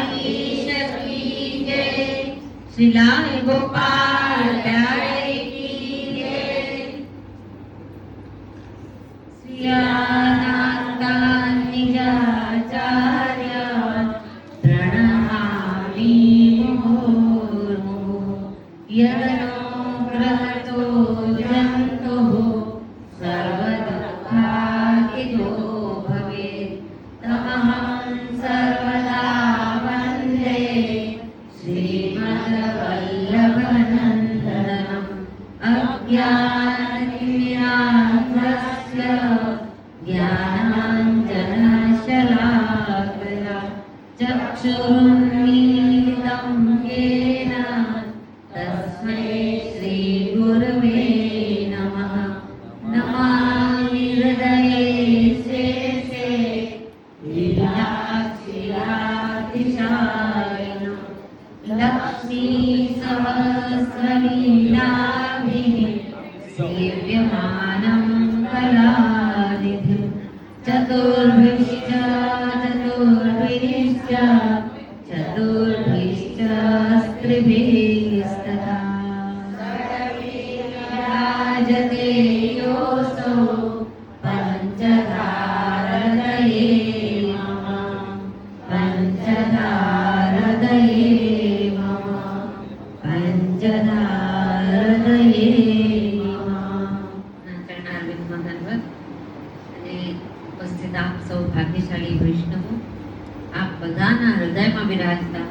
द्वारकाधीश की जय। श्री लाल गोपाल प्यारे की जय। श्रियानाथा निजाचार्य प्रणमामि मुहुर्मुहुः। यदनुग्रहतो जन्तुः सर्वदुःखातितो भवेत् तमहं सर्वदा वन्दे श्रीमद्वल्लभनन्दनम्। अज्ञानतिमिरान्धस्य ज्ञानाञ्जनशलाकया चक्षुरुन्मीलितं येन तस्मै श्रीगुरवे नमः। नमामि हृदये शेषे लीलाक्षिरातिशायिनो लक्ष्मी सहस्रलीलाभिः सेव्यमानं कलानिधिं। चतुर्भिश्च स्त्रिभिस्तथा राजते योऽसौ पञ्चधारदये मम। पञ्चधारदये मम। पञ्चधारदये मम। चरणारविंदમાં દંડવત અને ઉપસ્થિત આપ સૌ ભાગ્યશાળી વૈષ્ણવો, આપ બધાના હૃદયમાં બિરાજતા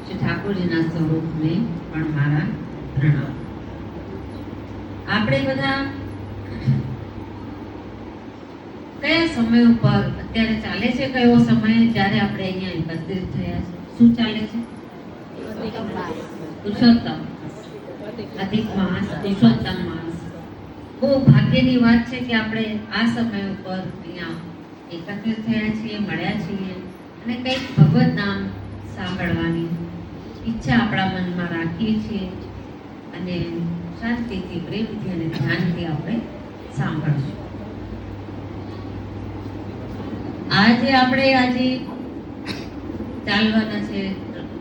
શ્રી ઠાકોરજીના સ્વરૂપને પણ મારા પ્રણામ। આપણે બધા કયા સમય ઉપર અત્યારે ચાલે છે? કયો સમય જ્યારે આપણે અહીંયા એકત્રિત થયા છે? શું ચાલે છે? પુરુષોત્તમ અધિક માસ, પુરુષોત્તમ માસ। બહુ ભાગ્યની વાત છે કે આપણે આ સમય ઉપર અહીંયા એકત્રિત થયા છીએ, મળ્યા છીએ અને કંઈક ભગવત નામ સાંભળવાની ઈચ્છા આપણા મનમાં રાખીએ છીએ અને શાંતિથી, પ્રેમથી અને ધ્યાનથી આપણે સાંભળશું। આજે ચાલવાના છે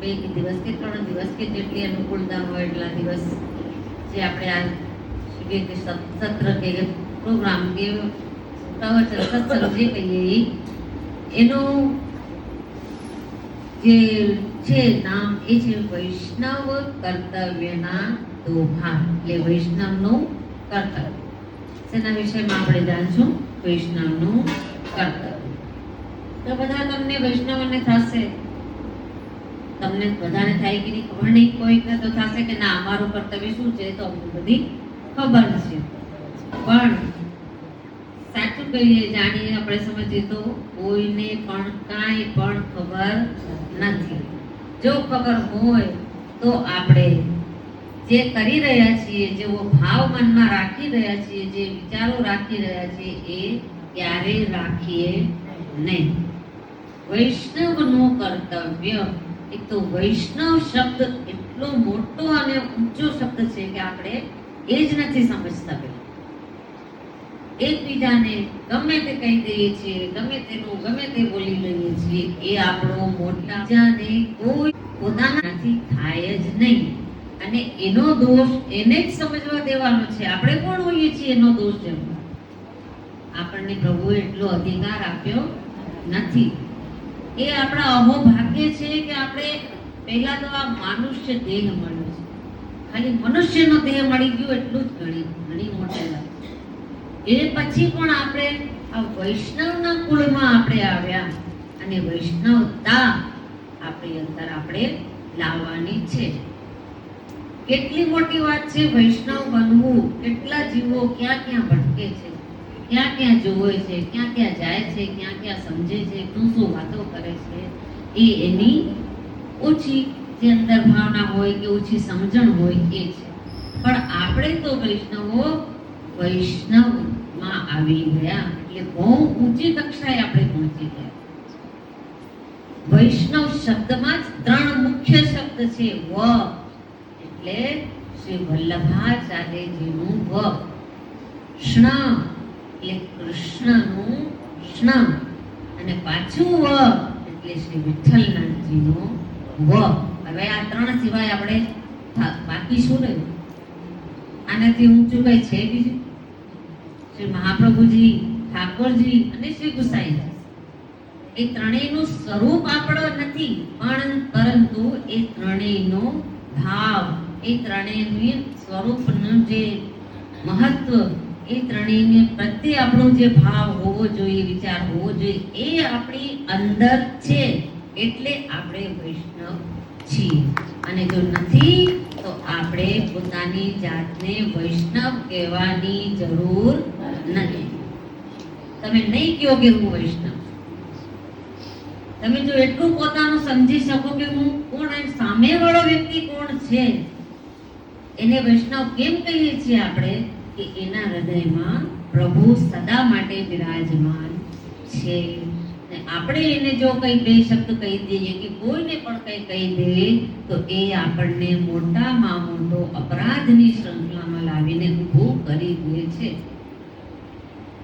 2 દિવસ કે 3 દિવસ કે જેટલી અનુકૂળતા હોય એટલા દિવસ જે આપણે આ સત્ર કે પ્રોગ્રામ કે પ્રવચન સત્સંગ જે કહીએ એનું જે છે નામ એ છે વૈષ્ણવ કર્તવ્યના દોહા। એટલે વૈષ્ણવનું કર્તવ્ય તેના વિષયમાં આપણે જાણશું। વૈષ્ણવનું કર્તવ્ય તો બધા તમને વૈષ્ણવને થશે, તમને બધાને થાય કે નહીં ખબર નહીં, કોઈકને તો થશે કે ના અમારું કર્તવ્ય શું છે તો અમને બધી ખબર છે, પણ સાચું કહીએ જાણીએ આપણે સમજીએ તો કોઈને પણ કાંઈ પણ ખબર નથી। જો ખબર હોય તો આપણે જે કરી રહ્યા છીએ, જેવો ભાવ મનમાં રાખી રહ્યા છીએ, જે વિચારો રાખી રહ્યા છીએ એ ક્યારેય રાખીએ નહીં। વૈષ્ણવનું કર્તવ્ય, એક તો વૈષ્ણવ શબ્દ એટલો મોટો અને ઊંચો શબ્દ છે કે આપણે એ જ નથી સમજતા। એકબીજાને ગમે તે કહી દઈએ છીએ, ગમે તેનું ગમે તે બોલી લઈએ છીએ, એ આપણો મોટા જાને કોઈ પોતાનાથી થાય જ નહીં અને એનો દોષ એને જ સમજવા દેવાનો છે। આપણે કોણ હોઈએ છીએ એનો દોષ જમવા? આપણને પ્રભુએ એટલો અધિકાર આપ્યો નથી। એ આપણા અહોભાગ્ય છે કે આપણે પહેલા તો આ મનુષ્ય દેહ મળ્યો છે, ખાલી મનુષ્યનો દેહ મળી ગયો એટલું જ ઘણી મોટી વાત। એ પછી પણ આપણે આ વૈષ્ણવના કુળમાં આપણે આવ્યા અને વૈષ્ણવતા આપણી અંદર આપણે લાવવાની છે। કેટલી મોટી વાત છે વૈષ્ણવ બનવું। કેટલા જીવો ક્યાં ક્યાં ભટકે છે, ક્યાં ક્યાં જોવે છે, ક્યાં ક્યાં જાય છે, ક્યાં ક્યાં સમજે છે, શું વાતો કરે છે, એ એની ઓછી જે અંદર ભાવના હોય કે ઓછી સમજણ હોય એ છે। પણ આપણે તો વૈષ્ણવમાં આવી ગયા એટલે બહુ ઊંચી કક્ષાએ આપણે પહોંચી ગયા। વૈષ્ણવ શબ્દમાં જ 3 મુખ્ય શબ્દ છે। વ એટલે શ્રી વલ્લભાચાર્યજીનું વ, ષ્ણ એટલે કૃષ્ણનું ષ્ણ અને પાછું વ એટલે શ્રી વિઠ્ઠલનાથજીનો વ. હવે આ ત્રણ સિવાય આપણે બાકી શું રહ્યું? આનાથી ઊંચું કઈ છે બીજું? શ્રી મહાપ્રભુજી, ઠાકોરજી અને શ્રી ગુસાઈજી, એ ત્રણેયનું સ્વરૂપ આપણો નથી, પણ પરંતુ એ ત્રણેયનો ભાવ, એ ત્રણેયનું સ્વરૂપનું જે મહત્વ, એ ત્રણેયને પ્રત્યે આપણો જે ભાવ હોવો જોઈએ, વિચાર હોવો જોઈએ, એ આપણી અંદર છે, એટલે આપણે વૈષ્ણવ છીએ. અને જો નથી તો આપણે પોતાની જાતને વૈષ્ણવ કહેવાની જરૂર નથી. તમે નહીં કહો કે હું વૈષ્ણવ, તમે જો એટલું પોતાનું સમજી શકો કે હું કોણ, સામેવાળો વ્યક્તિ કોણ છે, એને વૈષ્ણવ કેમ કહીએ છીએ આપણે? કે એના હૃદયમાં પ્રભુ સદા માટે બિરાજમાન છે. ને આપણે એને જો કઈ બે શબ્દ કહી દઈએ કે કોઈને પણ કઈ કહી દઈએ તો એ આપણને મોટામાં મોટો અપરાધની શ્રૃંખલામાં લાવીને ઊભું કરી દે છે.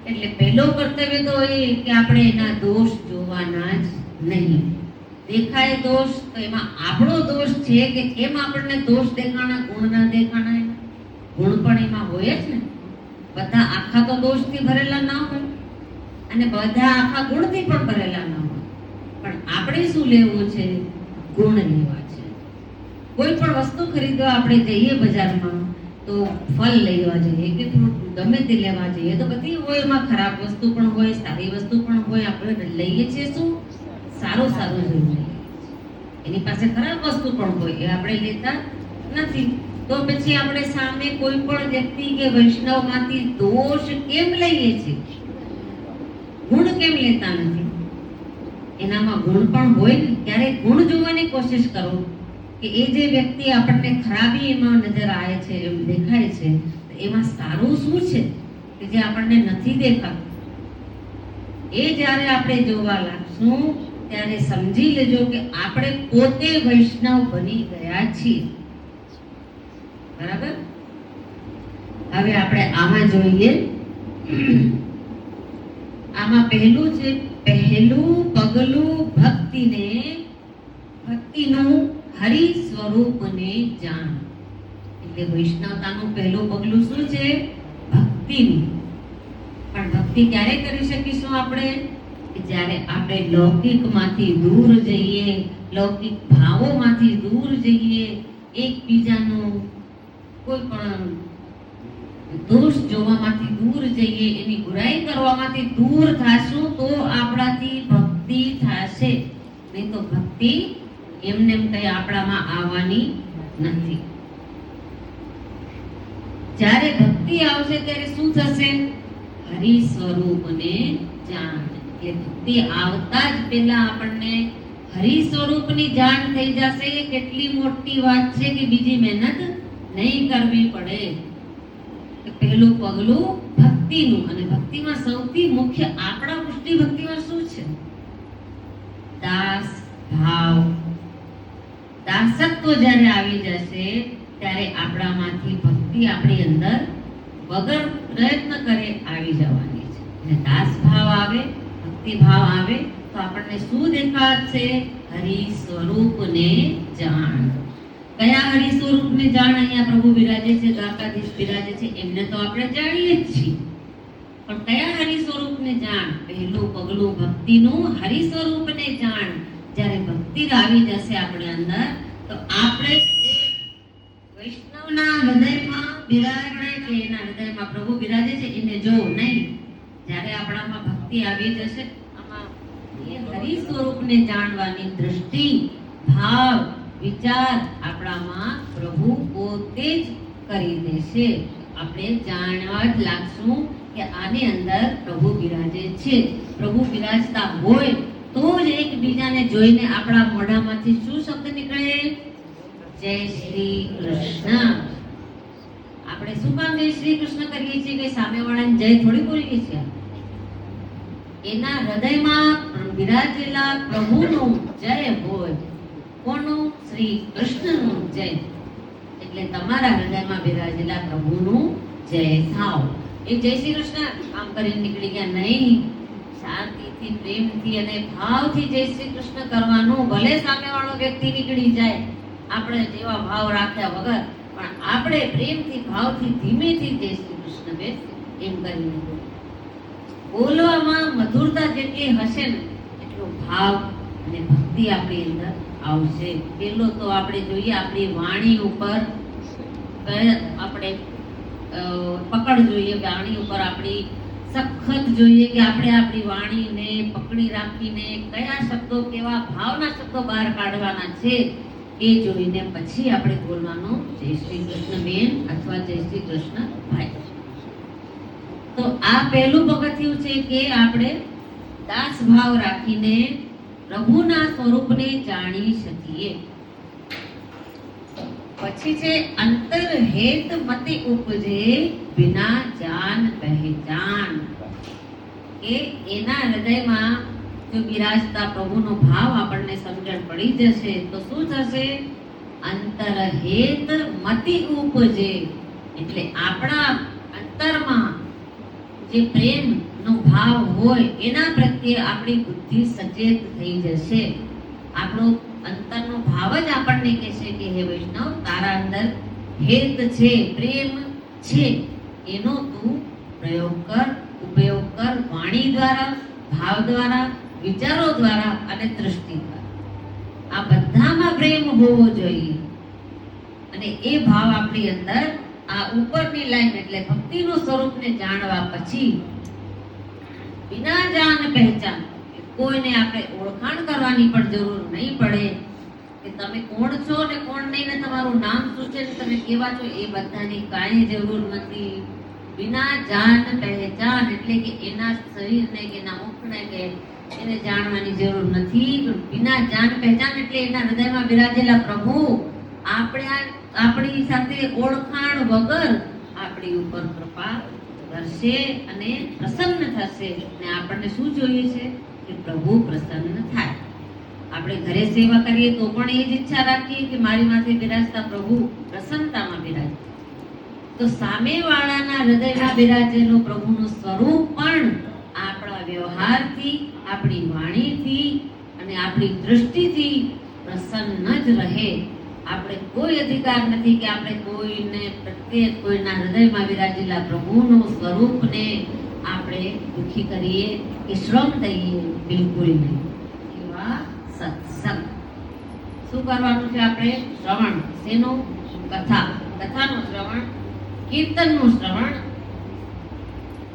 એટલે પહેલો કર્તવ્ય તો એ કે આપણે એના દોષ જોવાના જ નહીં. દેખાય દોષ તો એમાં આપણો દોષ છે કે કેમ આપણને દોષ દેખાણા, ગુણ ના દેખાણા? ગુણ પણ એમાં હોય જ ને. બધા આખા તો દોષથી ભરેલા ના હોય અને બધા આખા ગુણથી પણ ભરેલા ના હોય. પણ આપણે શું લેવું છે? ગુણ લેવા છે. કોઈ પણ વસ્તુ ખરીદવા આપણે જઈએ બજારમાં તો ફળ લેવા જઈએ કે ફ્રૂટ ગમે તે લેવા જઈએ તો બધી હોય, એમાં ખરાબ વસ્તુ પણ હોય, સારી વસ્તુ પણ હોય. આપણે લઈએ છીએ શું? સારું સારું જોઈએ. એની પાસે ખરાબ વસ્તુ પણ હોય, એ આપણે લેતા નથી. તો પછી આપણે સામે કોઈ પણ વ્યક્તિ કે વૈષ્ણવમાંથી દોષ કેમ લઈએ છીએ? ગુણ કેમ લેતા નથી? એનામાં ગુણ પણ હોય ને. ક્યારેક ગુણ જોવાની કોશિશ કરો કે એ જે વ્યક્તિ આપણને ખરાબી એમાં નજર આવે છે, એમ દેખાય છે, એમાં સારું શું છે કે જે આપણને નથી દેખાતું? એ જ્યારે આપણે જોવા લાગશું ત્યારે સમજી લેજો કે આપણે પોતે વૈષ્ણવ બની ગયા છીએ. બરાબર? હવે આપણે આમાં જોઈએ. આમાં પહેલું છે, પહેલું પગલું ભક્તિનું હરિ સ્વરૂપને જાણ. એટલે વૈષ્ણવતાનું પહેલું પગલું શું છે? ભક્તિનું. પણ ભક્તિ ક્યારે કરી શકીશું આપણે? જ્યારે આપણે લૌકિકમાંથી દૂર જઈએ, લૌકિક ભાવોમાંથી દૂર જઈએ, એકબીજાનું કોઈ પણ દોષ જોવામાંથી દૂર જઈએ, એની બુરાઈ કરવામાંથી દૂર થાશું તો આપણાથી ભક્તિ થશે. નહીં તો ભક્તિ એમને એમ કઈ આપણામાં આવવાની નથી. જ્યારે ભક્તિ આવશે ત્યારે શું થશે? હરિ સ્વરૂપને જાણ. એટલે ભક્તિ આવતા જ પહેલા આપણને હરિ સ્વરૂપની જાણ થઈ જશે. એ કેટલી મોટી વાત છે કે બીજી મહેનત નહીં કરવી પડે. પહેલું પગલું ભક્તિનું. અને ભક્તિમાં સૌથી મુખ્ય આપણા પુષ્ટિ ભક્તિમાં શું છે? દાસ ભાવ. દાસત્વ જ્યારે આવી જશે ત્યારે આપણામાંથી ભક્તિ આપણી અંદર વગર પ્રયત્ન કરે આવી જવાની છે. અને દાસ ભાવ આવે, ભક્તિ ભાવ આવે તો આપણને શું દેખાશે? હરિ સ્વરૂપને જાણ. કયા હરિ સ્વરૂપને જાણ? અહીંયા પ્રભુ બિરાજે છે, દ્વારકાધીશ બિરાજે છે, એમને તો આપણે જાણીએ જ છીએ. પણ કયા હરિ સ્વરૂપને જાણ? પહેલું પગલું ભક્તિનું હરિ સ્વરૂપને જાણ. જ્યારે ભક્તિ આવી જશે આપણે અંદર તો આપણે વૈષ્ણવના હૃદયમાં બિરાજે છે, એના હૃદયમાં પ્રભુ બિરાજે છે, એને જો નહીં. જ્યારે આપણામાં ભક્તિ આવી જશે, આમાં એ હરિ સ્વરૂપને જાણવાની દૃષ્ટિ, ભાવ, વિચાર આપણામાં પ્રભુ પોતે જ કરી દેશે. આપણે જાણવા જ લાગશું કે આની અંદર પ્રભુ બિરાજે છે. પ્રભુ બિરાજતા હોય તો જ એકબીજાને જોઈને આપણા મોઢામાંથી શું શબ્દ નીકળે? જય શ્રી કૃષ્ણ. આપણે શું કામ જય શ્રી કૃષ્ણ કરીએ છીએ? કે સામેવાળાને જય થોડી બોલીએ છીએ. એના હૃદયમાં બિરાજેલા પ્રભુનું જય હોય. કોનું? શ્રી કૃષ્ણનું જય. એટલે તમારા હૃદયમાં બિરાજેલા પ્રભુનું જય થાવ. એ જય શ્રી કૃષ્ણ આમ કરીને નીકળી ગયા નહીં. શાંતિથી, પ્રેમથી અને ભાવથી જય શ્રી કૃષ્ણ કરવાનું. ભલે સામેવાળો વ્યક્તિ નીકળી જાય આપણે જેવા ભાવ રાખ્યા વગર, પણ આપણે પ્રેમથી, ભાવથી, ધીમેથી જય શ્રી કૃષ્ણ બેસ એમ કરીને બોલવામાં મધુરતા જેટલી હશે ને એટલો ભાવ અને ભક્તિ આપણી અંદર આવશે. પેલો તો આપણે જોઈએ આપણી વાણી ઉપર આપણે પકડ જોઈએ, વાણી ઉપર આપણી સખત જોઈએ કે આપણે આપણી વાણીને પકડી રાખીને કયા શબ્દો, કેવા ભાવના શબ્દો બહાર કાઢવાના છે એ જોઈને પછી આપણે બોલવાનું જય શ્રી કૃષ્ણ બેન અથવા જય શ્રી કૃષ્ણ ભાઈ. તો આ પહેલું પગથિયું છે કે આપણે દાસ ભાવ રાખીને પ્રભુના સ્વરૂપને જાણી શકીએ. પછી છે અંતર હેત મતિ ઉપજે બિના જાન પહેચાન. કે એના હૃદયમાં જો બિરાજતા પ્રભુનો ભાવ આપણને સમજણ પડી જશે તો શું થશે? અંતર હેત મતિ ઉપજે, એટલે આપણા અંતરમાં જે પ્રેમનો ભાવ હોય એના પ્રત્યે આપણી બુદ્ધિ સચેત થઈ જશે. આપણો અંતરનો ભાવ જ આપણને કહેશે કે હે વૈષ્ણવ, તારા અંદર હેત છે, પ્રેમ છે, એનો તું પ્રયોગ કર, ઉપયોગ કર, વાણી દ્વારા, ભાવ દ્વારા, વિચારો દ્વારા અને દૃષ્ટિ દ્વારા. આ બધામાં પ્રેમ હોવો જોઈએ. અને એ ભાવ આપણી અંદર આ ઉપરની લાઈન એટલે ભક્તિનું સ્વરૂપને જાણવા પછી બિના જાન પહેચાન, કોઈને આપણે ઓળખાણ કરવાની પણ જરૂર નહીં પડે કે તમે કોણ છો ને કોણ નહીં, ને તમારું નામ શું છે ને તમે કેવા છો, એ બધાની કાંઈ જરૂર નથી. બિના જાન પહેચાન એટલે કે એના શરીરને કે એના મુખને કે એને જાણવાની જરૂર નથી. બિના જાન પહેચાન એટલે એના હૃદયમાં બિરાજેલા પ્રભુ આપણી સાથે ઓળખાણ વગર આપણી ઉપર કૃપા કરશે અને પ્રસન્ન થશે. ને આપણને શું જોઈએ છે કે પ્રભુ પ્રસન્ન થાય. આપણે ઘરે સેવા કરીએ તો પણ એ જ ઈચ્છા રાખીએ કે મારી માથે બિરાજતા પ્રભુ પ્રસન્નતામાં બિરાજે. તો સામેવાળાના હૃદયમાં બિરાજેલો પ્રભુનું સ્વરૂપ પણ આપણા વ્યવહારથી, આપણી વાણીથી અને આપણી દૃષ્ટિથી પ્રસન્ન જ રહે. આપણે કોઈ અધિકાર નથી કે આપણે કોઈને પ્રત્યે કોઈના હૃદયમાં વિરાજેલા પ્રભુનું સ્વરૂપને આપણે દુખી કરીએ કે શ્રમ દઈએ, બિલકુલ નહીં. એવા સત્સંગ શું કરવાનું છે? આપણે શ્રવણ, શેનું? કથાનું શ્રવણ, કીર્તનનું શ્રવણ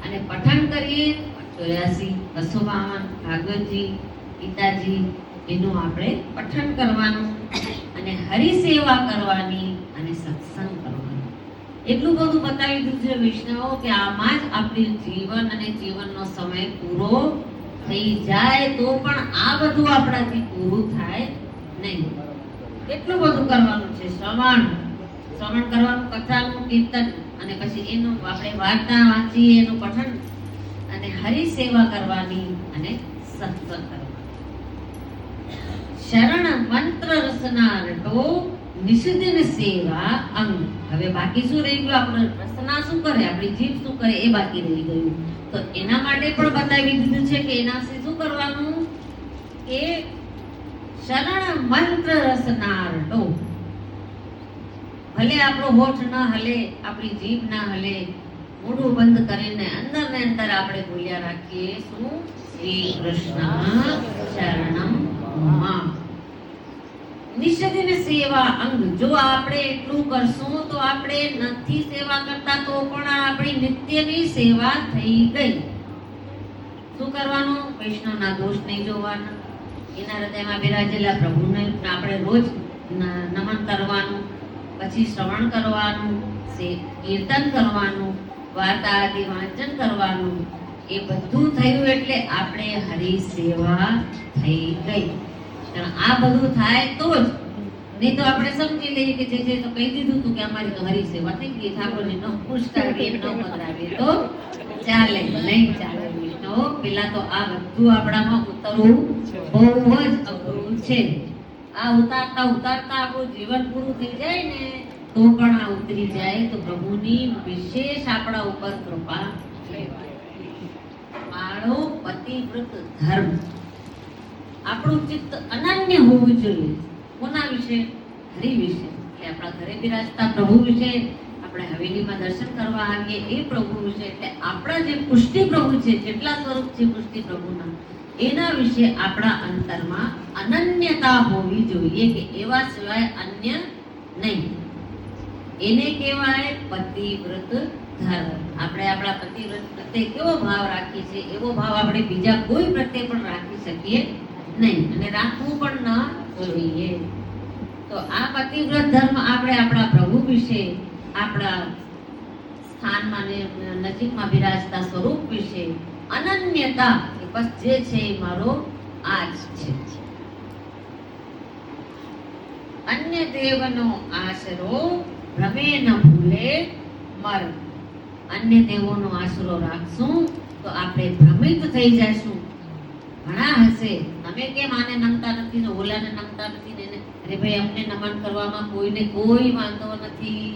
અને પઠન કરીએ. 84, 252 ભાગવતજી, ગીતાજી એનું આપણે પઠન કરવાનું અને હરિસેવા કરવાની અને સત્સંગ કરવાનો. એટલું બધું બતાવી દીધું છે વૈષ્ણવો કે આમાં જ આપણું જીવન અને જીવનનો સમય પૂરો થઈ જાય તો પણ આ બધું આપણાથી પૂરું થાય નહીં. એટલું બધું કરવાનું છે. શ્રવણ કરવાનું, કથાનું, કીર્તન અને પછી એનું આપણે વાર્તા વાંચીએ, એનું પઠન અને હરિસેવા કરવાની અને સત્સંગ કરવાની. શરણ મંત્ર રસના રટો નિષિદ્ધ સેવા અંગ. હવે બાકી શું રહી ગયું? આપણે રસના શું કરે, આપણી જીભ શું કરે એ બાકી રહી ગયું. તો એના માટે પણ બતાવી દીધું છે કે એનાથી શું કરવાનું કે શરણ મંત્ર રસના રટો. ભલે આપણો હોઠ ન હલે, આપણી જીભ ના હલે, મોઢું બંધ કરીને અંદર ને અંદર આપણે બોલ્યા રાખીએ શું? શ્રી કૃષ્ણ શરણમ મમ. નિષિદ્ધ સેવા અંગ. જો આપણે એટલું કરશું તો આપણે નથી સેવા કરતા તો પણ આપણી નિત્યની સેવા થઈ ગઈ. શું કરવાનું? વૈષ્ણવના દોષ નહીં જોવાના, એના હૃદયમાં બિરાજેલા પ્રભુને આપણે રોજ નમન કરવાનું, પછી શ્રવણ કરવાનું, કીર્તન કરવાનું, વાર્તા આદિ વાંચન કરવાનું. એ બધું થયું એટલે આપણે હરિ સેવા થઈ ગઈ. આ બધું થાય તો જ, નહીં તો આપણે સમજી લઈએ કે જે તો કહી દીધું તું કે અમારી તો હરિ સેવા થઈ ગઈ, ઠાકોરને ન પુષ્ટાવીએ, ન પધરાવીએ તો ચાલે, નહીં ચાલે. વિષ્ણુ પેલા તો આ બધું આપણામાં ઉતરવું બહુ જ અઘરું છે. આ ઉતારતા ઉતારતા આપણું જીવન પૂરું થઈ જાય ને તો પણ આ ઉતરી જાય તો પ્રભુની વિશેષ આપણા ઉપર કૃપા. વાળો પતિવ્રત ધર્મ. આપણું ચિત્ત અનન્ય હોવું જોઈએ. કોના વિશે? હરિ વિશે. એટલે આપણા ઘરે બિરાજતા પ્રભુ વિશે, આપણે હવેલીમાં દર્શન કરવા આવીએ એ પ્રભુ વિશે, એટલે આપણા જે પુષ્ટિ પ્રભુ છે, જેટલા સ્વરૂપ છે પુષ્ટિ પ્રભુના, એના વિશે આપણા અંતરમાં અનન્યતા હોવી જોઈએ કે એવા સિવાય અન્ય નહીં. એને કહેવાય પતિવ્રત ધર્મ. આપણે આપણા પતિવ્રત પ્રત્યે કેવો ભાવ રાખીએ છીએ એવો ભાવ આપણે બીજા કોઈ પ્રત્યે પણ રાખી શકીએ નહીં, અને રાખવું પણ ન જોઈએ. તો આ પતિવ્રત ધર્મ આપણે આપણા પ્રભુ વિશે, આપણા સ્થાનમાં નજીકમાં બિરાજતા સ્વરૂપ વિશે અનન્યતા, બસ જે છે એ મારો આ જ છે. અન્ય દેવનો આશરો ભ્રમે ન ભૂલે મર. અન્ય દેવોનો આશરો રાખશું તો આપણે ભ્રમિત થઈ જઈશું. ઘણા હશે, તમે કેમ આને નમતા નથી ને ઓલાને નમતા નથી ને, અરે ભાઈ અમને નમન કરવામાં કોઈને કોઈ વાંધો નથી.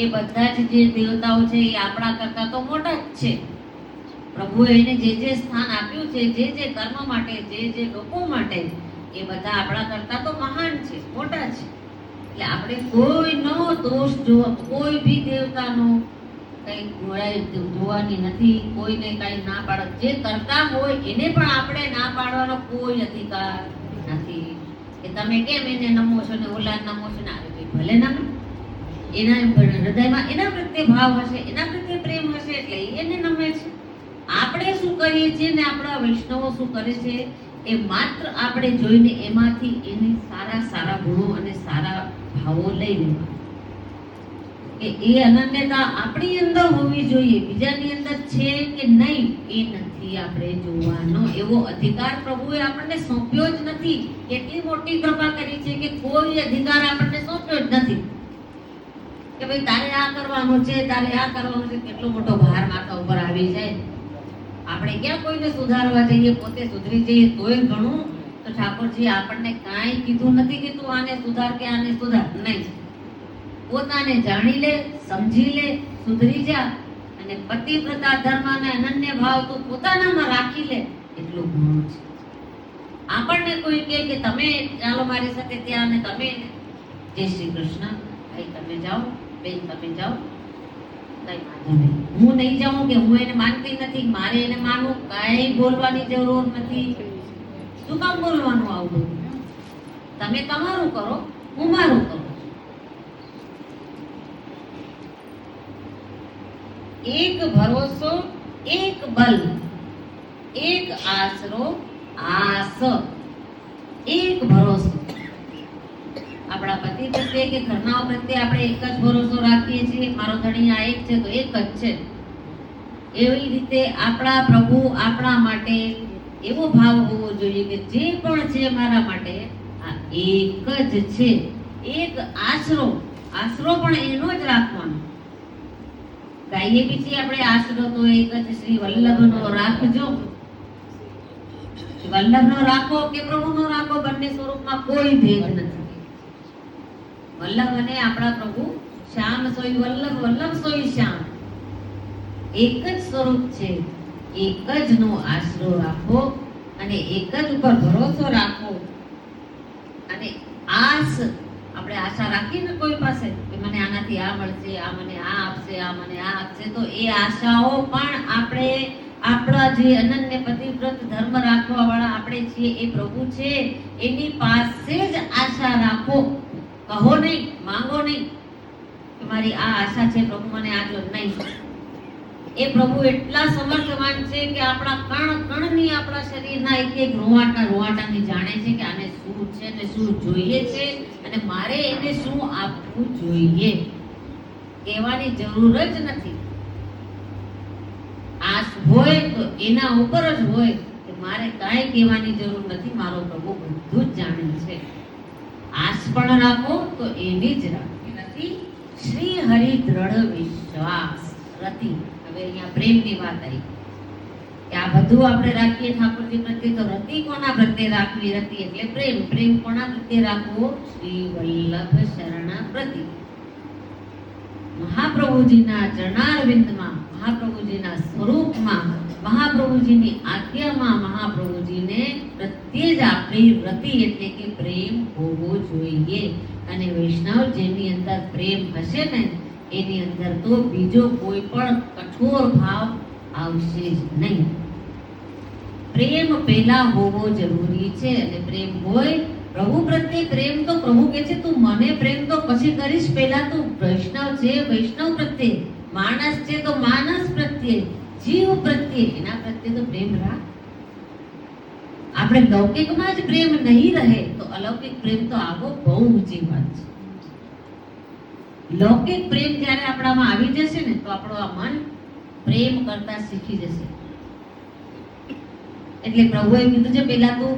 એ બધા જ જે દેવતાઓ છે એ આપણા કરતા તો મોટા જ છે. પ્રભુએ એને જે જે સ્થાન આપ્યું છે, જે જે કર્મ માટે, જે જે લોકો માટે, એ બધા આપણા કરતા તો મહાન છે, મોટા છે. એટલે આપણે કોઈનો દોષ જોવા, કોઈ બી દેવતાનો કઈ ગોળાઈ જોવાની નથી, કોઈને કઈ ના પાડ, જે કરતા હોય એને પણ આપણે ના પાડવાનો કોઈ અધિકાર નથી. કે તમે કેમ એને નમો છો ને ઓલા નમો છો ને, ભલે નમે, એના હૃદયમાં એના પ્રત્યે ભાવ હશે, એના પ્રત્યે પ્રેમ હશે એટલે એને નમે છે. આપણે શું કરીએ છીએ ને આપણા વૈષ્ણવો શું કરે છે એ માત્ર આપણે જોઈને એમાંથી એની સારા સારા ગુણો અને સારા ભાવો લઈ લેવા. કે એ અનન્યતા આપણી અંદર હોવી જોઈએ, બીજાની અંદર છે કે નહીં એ નથી આપણે જોવાનો. એવો અધિકાર પ્રભુએ આપણને સોંપ્યો જ નથી. કેટલી મોટી કૃપા કરી છે કે કોઈ અધિકાર આપણને સોંપ્યો જ નથી કે ભાઈ તારે આ કરવાનું છે, તારે આ કરવાનું છે. કેટલો મોટો ભાર માથા ઉપર આવી જાય. આપણે ક્યાં કોઈને સુધારવા જઈએ, પોતે સુધરી જઈએ તોય ઘણું. તો ઠાકોરજી આપણને કાંઈ કીધું નથી કે તું આને સુધાર કે આને સુધાર, નહીં. પોતાને જાણી લે, સમજી લે, સુધરી જા, અને પતિવ્રતા ધર્મ અને અનન્ય ભાવ તું પોતાનામાં રાખી લે, એટલું ઘણું છે. આપણને કોઈ કહે કે તમે ચાલો મારી સાથે ત્યાં, અને તમે જય શ્રી કૃષ્ણ, ભાઈ તમે જાઓ, બેન તમે જાઓ, હું નહીં જાઉં કે હું એને માનતી નથી, મારે એને માનવું, કાંઈ બોલવાની જરૂર નથી. શું કામ બોલવાનું આવું? તમે તમારું કરો, હું મારું કરું. એક ભરોસો, એક બલ, એક આશરો, આસ, એક ભરોસો. આપણા પતિ પ્રત્યે કે ઘરનાઓ પ્રત્યે આપણે એક જ ભરોસો રાખીએ છીએ, મારો ધણી આ એક છે તો એક જ છે. એવી રીતે આપણા પ્રભુ આપણા માટે એવો ભાવ હોવો જોઈએ કે જે પણ છે મારા માટે આ એક જ છે. એક આશરો, આશરો પણ એનો જ રાખવાનો. ગાઈએ બીજી આપણે આશરો તો એક જ શ્રી વલ્લભનો રાખજો. વલ્લભનો રાખો કે પ્રભુનો રાખો, બંને સ્વરૂપમાં કોઈ ભેદ નથી. વલ્લભ અને આપણા પ્રભુ શ્યામ સોઈ વલ્લભ, વલ્લભ સોઈ શ્યામ, એક જ સ્વરૂપ છે. એક જ નો આશરો રાખો અને એક જ ઉપર ભરોસો રાખો. અને આસ, આપણે આશા રાખીને કોઈ પાસે કે મને આનાથી આ મળશે, આ મને આ આપશે, આ મને આ આપશે, તો એ આશાઓ પણ આપણે આપણા જે અનન્ય પતિવ્રત ધર્મ રાખવા વાળા આપણે છીએ, એ પ્રભુ છે એની પાસે જ આશા રાખો. કહો નહીં, માંગો નહીં કે મારી આ આશા છે પ્રભુ મને આટલો, નહીં. એ પ્રભુ એટલા સમર્થવાન છે કે આપણા કણ કણની, આપણા શરીરના એક એક રૂવાટાની જાણે છે કે આને શું છે ને શું જોઈએ છે, અને મારે એને શું આપવું જોઈએ. કહેવાની જરૂર જ નથી. આશ હોય તો એના ઉપર જ હોય કે મારે કાંઈ કહેવાની જરૂર નથી, મારો પ્રભુ બધું જ જાણે છે. આશ પણ રાખો તો એની જ રાખી નથી. શ્રી હરિ દ્રઢ વિશ્વાસ રતિ. હવે અહીંયા પ્રેમની વાત આવી કે આ બધું આપણે રાખીએ ઠાકોરજી પ્રત્યે, તો રતિ કોના પ્રત્યે રાખવી? રતિ એટલે પ્રેમ. પ્રેમ કોના પ્રત્યે રાખવો? શ્રી વલ્લભ શરણ પ્રતિ. મહાપ્રભુજીના ચરણારવિંદમાં, મહાપ્રભુજીના સ્વરૂપમાં, મહાપ્રભુજીની આજ્ઞામાં મહાપ્રભુજીને પ્રત્યે જ આપણી રતિ એટલે કે પ્રેમ હોવો જોઈએ. અને વૈષ્ણવ જેની અંદર પ્રેમ હશે ને એની અંદર તો બીજો કોઈ પણ કઠોર ભાવ આવશે જ નહીં. પ્રેમ પહેલા હોવો જરૂરી છે. અને પ્રેમ હોય પ્રભુ પ્રત્યે પ્રેમ તો પ્રભુ કહે છે તું મને પ્રેમ તો પછી કરીશ, પહેલા તું વૈષ્ણવ છે વૈષ્ણવ પ્રત્યે, માણસ છે તો માણસ પ્રત્યે, જીવ પ્રત્યે એના પ્રત્યે તો પ્રેમ રાખ. આપણે લૌકિકમાં જ પ્રેમ નહીં રહે તો અલૌકિક પ્રેમ તો આવો બહુ ઊંચી વાત છે. લૌકિક પ્રેમ જ્યારે આપણામાં આવી જશે ને તો આપણું આ મન પ્રેમ કરતા શીખી જશે. એટલે પ્રભુએ કીધું છે પહેલા તો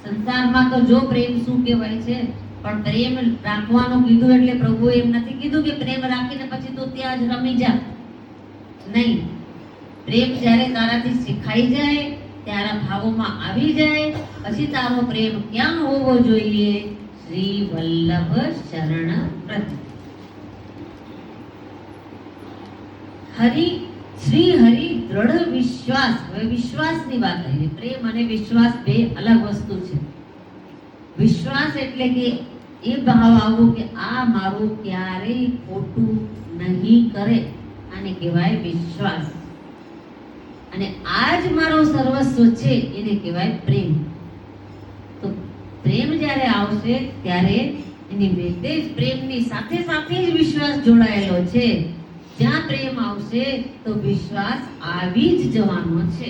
સંસારમાં તો જો પ્રેમ શું કહેવાય છે, પણ પ્રેમ રાખવાનું કીધું એટલે પ્રભુએ એમ નથી કીધું કે પ્રેમ રાખીને પછી તો ત્યાં જ રમી જા. નહીં, પ્રેમ જ્યારે તારાથી શીખાઈ જાય, તારા ભાવોમાં આવી જાય, પછી તારો પ્રેમ ક્યાં હોવો જોઈએ? શ્રી વલ્લભ શરણ પ્રતિ. શ્રી હરિ દ્રઢ વિશ્વાસ. હવે વિશ્વાસની વાત આવી. પ્રેમ અને વિશ્વાસ બે અલગ વસ્તુ છે. વિશ્વાસ એટલે કે એ ભાવ આવો કે આ મારું ક્યારેય ખોટું નહીં કરે, આને કહેવાય વિશ્વાસ. અને આ જ મારો સર્વસ્વ છે એને કહેવાય પ્રેમ. તો પ્રેમ જ્યારે આવશે ત્યારે એની વેતે જ પ્રેમની સાથે સાથે જ વિશ્વાસ જોડાયેલો છે. જ્યાં પ્રેમ આવશે તો વિશ્વાસ આવી જ જવાનો છે.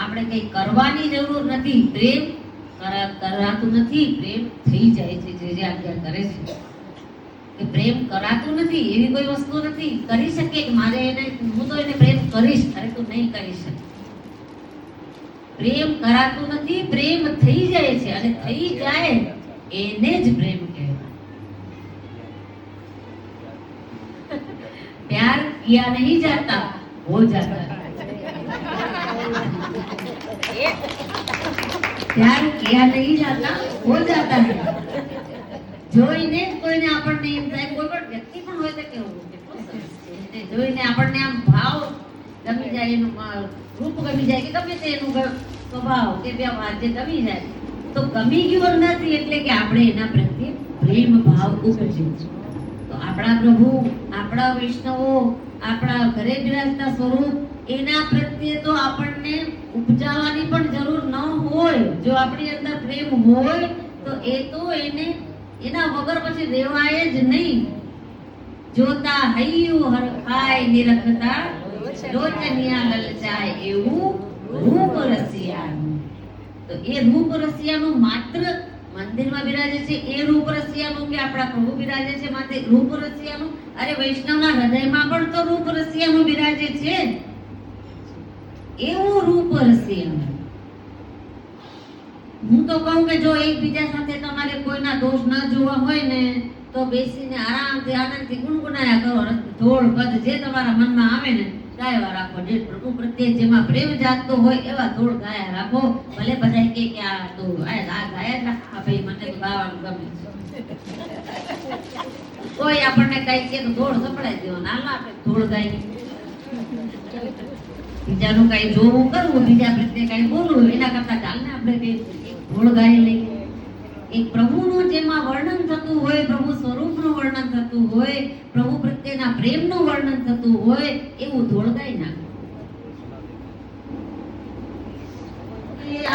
આપણે કંઈ કરવાની જરૂર નથી. પ્રેમ કરાતું નથી, પ્રેમ થઈ જાય છે. જે આજ્ઞા કરે છે કે પ્રેમ કરાતું નથી એવી કોઈ વસ્તુ નથી. કરી શકે કે મારે એને હું તો એને પ્રેમ કરીશ, અરે તું નહીં કરી શકે. પ્રેમ કરાતું નથી, પ્રેમ થઈ જાય છે. અને થઈ જાય એને જ પ્રેમ કહેવાય. प्यार किया नहीं जाता, हो जाता है. प्यार किया नहीं जाता, हो जाता है. જોઈને કોઈને આપણને એમ થાય, કોઈ પણ વ્યક્તિ પણ હોય તો કેવું કેટલો સરસ છે. જોઈને આપણને આમ ભાવ ગમી જાય, એનું રૂપ ગમી જાય કે ગમે તે એનું સ્વભાવ કે વ્યવહાર જે ગમી જાય તો ગમી ગયું નથી એટલે કે આપણે એના પ્રત્યે પ્રેમ ભાવ ઉપજે છે. તો આપણા પ્રભુ, આપણા વૈષ્ણવો, આપણા ઘરે બિરાજતા સ્વરૂપ એના પ્રત્યે તો આપણને ઉપજાવવાની પણ જરૂર ન હોય. જો આપણી અંદર પ્રેમ હોય તો એ તો એને એના વગર પછી દેવાય જ નહીં. જોતા હૈયું હરખાય નિરખતા લોચનિયા લલચાય એવું રૂપ રસિયાનું. તો એ રૂપ રસિયાનું માત્ર મંદિરમાં બિરાજે છે એ રૂપ રસિયાનું કે આપણા પ્રભુ બિરાજે છે માત્ર રૂપ રસિયાનું? અરે વૈષ્ણવના હૃદયમાં પણ તો રૂપ રસિયાનું બિરાજે છે. એવું રૂપ રસિયાનું. હું તો કહું કે જો એકબીજા સાથે તમારે કોઈના દોષ ન જોવા હોય ને તો બેસીને આરામથી આનંદથી ગુનગુનાયા કરો. ધોળ પદ જે તમારા મનમાં આવે ને ગાયવા રાખો. જે પ્રભુ પ્રત્યે જેમાં પ્રેમ જાગતો હોય એવા ધોળ ગાયા રાખો. ભલે બધા કે આ તો આ ગાયા જ રાખા, ભાઈ મને તો ગાવાનું ગમે છે. કોઈ આપણને કઈ કે તો ધોળ સપડાઈ દેવાનો, હાલ આપણે ધોળ ગાઈ. બીજાનું કઈ જોવું કરવું, બીજા પ્રત્યે કઈ બોલવું એના કરતા ચાલને આપણે કઈ ધોળ ગાઈ લઈએ. એક પ્રભુનું જેમાં વર્ણન થતું હોય, પ્રભુ સ્વરૂપનું વર્ણન થતું હોય, પ્રભુ પ્રત્યેના પ્રેમનું વર્ણન થતું હોય એવું ધોળ ગાઈ નાખો.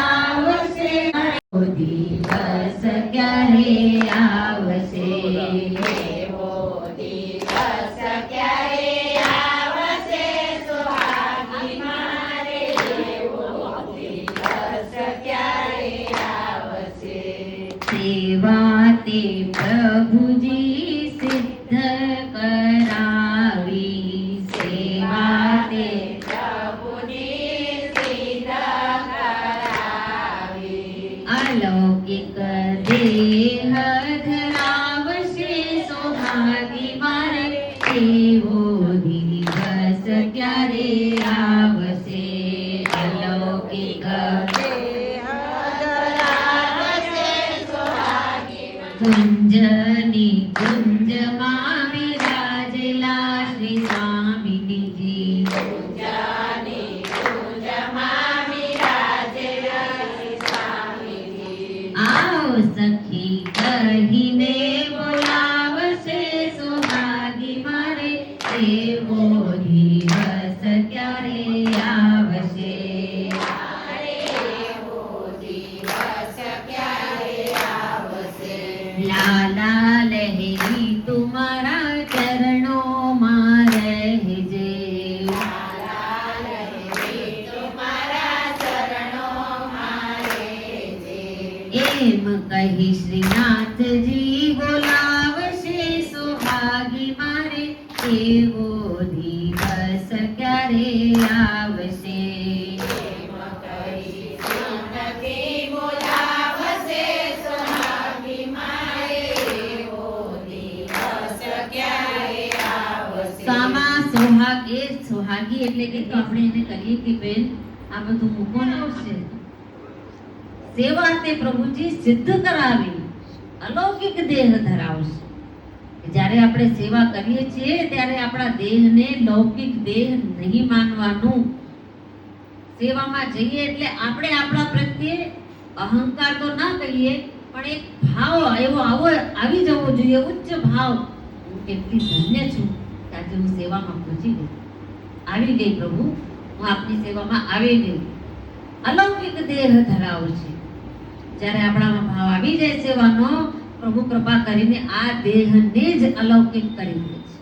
આવશે દિવસ ક્યારે આવશે, એવો દિવસ ક્યારે આવશે, સુહાગી મારે એવો દિવસ ક્યારે આવશે. સેવા તે પ્રભુજી સિદ્ધ કરાવી, સેવા તે પ્રભુજી સિદ્ધ કરાવી. અલૌકિક દેહ ધરાવશે સૌભાગી મારે, એવો દિવસ ક્યારે આવશે. અલૌકિક દેહ ધરાવશે સૌભાગી મારે. કુંજની કુંજમાં વિરાજેલા શ્રી સ્વામિનીજી. આવો સખી કહીને બોલાવશે સુહાગી મારે, એવો દિવસ ક્યારે આવશે. લાલા લહેરી તુમારા ચરણોમાં રહેજે. એમ કહી શ્રીનાથજી બોલાવશે સુહાગી મારે, એવો દિવસ ક્યારે આવશે. સામા સોહાગ એ સોહાગી એટલે કે તો આપણે એને કહીએ કે બેન આ બધું મૂકો ને આવશે. સેવા તે પ્રભુજી સિદ્ધ કરાવી અલૌકિક દેહ ધરાવશે. જ્યારે આપણે સેવા કરીએ છીએ ત્યારે આપણા દેહને લૌકિક દેહ નહીં માનવાનું. સેવામાં જઈએ એટલે આપણે આપણા પ્રત્યે અહંકાર તો ના કહીએ પણ એક ભાવ એવો આવી જવો જોઈએ, ઉચ્ચ ભાવ. હું કેટલી ધન્ય છું કે આજે હું સેવામાં પહોંચી ગઈ, આવી ગઈ પ્રભુ, હું આપની સેવામાં આવી ગઈ. અલૌકિક દેહ ધરાવશે. જ્યારે આપણામાં ભાવ આવી જાય સેવાનો, પ્રભુ કૃપા કરીને આ દેહને જ અલૌકિક કરી દે છે.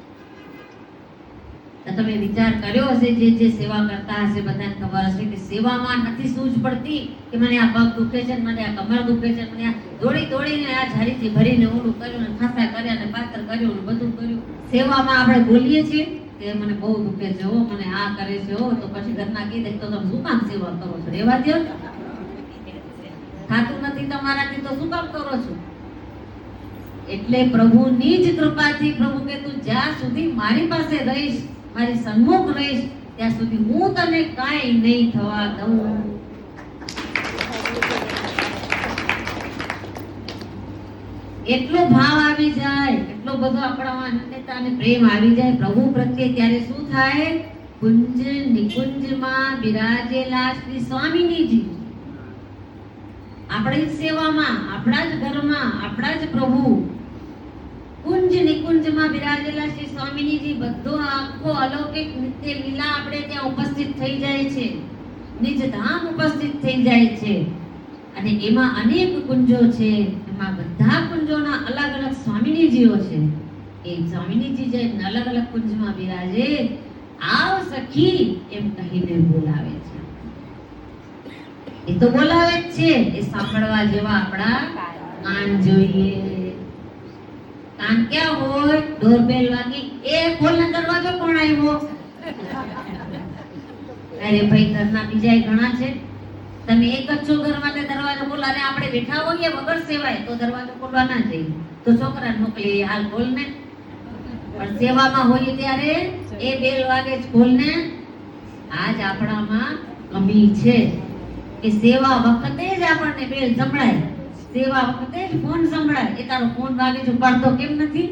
તો તમે વિચાર કર્યો હશે, જે સેવા કરતા હશે બધાને ખબર હશે કે સેવામાં નથી સૂઝ પડતી કે મને આ પગ દુખે છે, મને આ કમર દુખે છે, મને આ દોડીને આ ઝાડીથી ભરીને ઓલું કર્યું ને ખાસા કર્યા ને પાતર કર્યું ને બધું કર્યું. સેવામાં આપણે બોલીએ છીએ કે મને બહુ દુખે છે, હો મને આ કરે છે, હો તો પછી ઘરના કહી દે તો તમે શું કામ સેવા કરો છો, રહેવા દો, થાતું નથી તમારાથી તો શું કામ કરો છો. એટલે પ્રભુની જ કૃપાથી પ્રભુ કે તું જ્યાં સુધી મારી પાસે રહીશ, મારી સન્મુખ રહીશ, ત્યાં સુધી હું તને કાંઈ નહીં થવા દઉં. એટલો ભાવ આવી જાય, એટલો બધો આપણામાં અનન્યતા અને પ્રેમ આવી જાય પ્રભુ પ્રત્યે, ત્યારે શું થાય? કુંજ નિકુંજમાં બિરાજેલા શ્રી સ્વામિનીજી આપણી જ સેવામાં, આપણા જ ઘરમાં, આપણા જ પ્રભુ કુંજ નિકુંજમાં બિરાજેલા શ્રી સ્વામિનીજી બધો આખો અલૌકિક નિત્ય લીલા આપણે ત્યાં ઉપસ્થિત થઈ જાય છે, નિજ ધામ ઉપસ્થિત થઈ જાય છે. અને એમાં અનેક કુંજો છે, એમાં બધા કુંજોના અલગ અલગ સ્વામિનીજીઓ છે. એ સ્વામિનીજી જે અલગ અલગ કુંજમાં બિરાજે, આવ સખી એમ કહીને બોલાવે છે. એ તો બોલાવે જ છે, એ સાંભળવા જેવા આપણા કાન જોઈએ. કાન ક્યાં હોય? ડોરબેલ વાગી, એ ખોલને દરવાજો કોણ આવ્યો? અરે ભાઈ ઘરના બીજા ઘણા છે, તમે એક જ છો ઘર માટે દરવાજો ખોલો, અને આપણે બેઠા હોઈએ વગર સેવાય તો દરવાજો ખોલવા ના જઈએ તો છોકરા મોકલી હાલ ખોલને. પણ સેવામાં હોઈએ ત્યારે એ બેલ વાગે જ ખોલને. આજ આપણામાં કમી છે કે સેવા વખતે જ આપણને બેલ સંભળાય, સેવા વખતે જ ફોન સંભળાય. એ તારો ફોન વાગે છે ઉપાડતો કેમ નથી?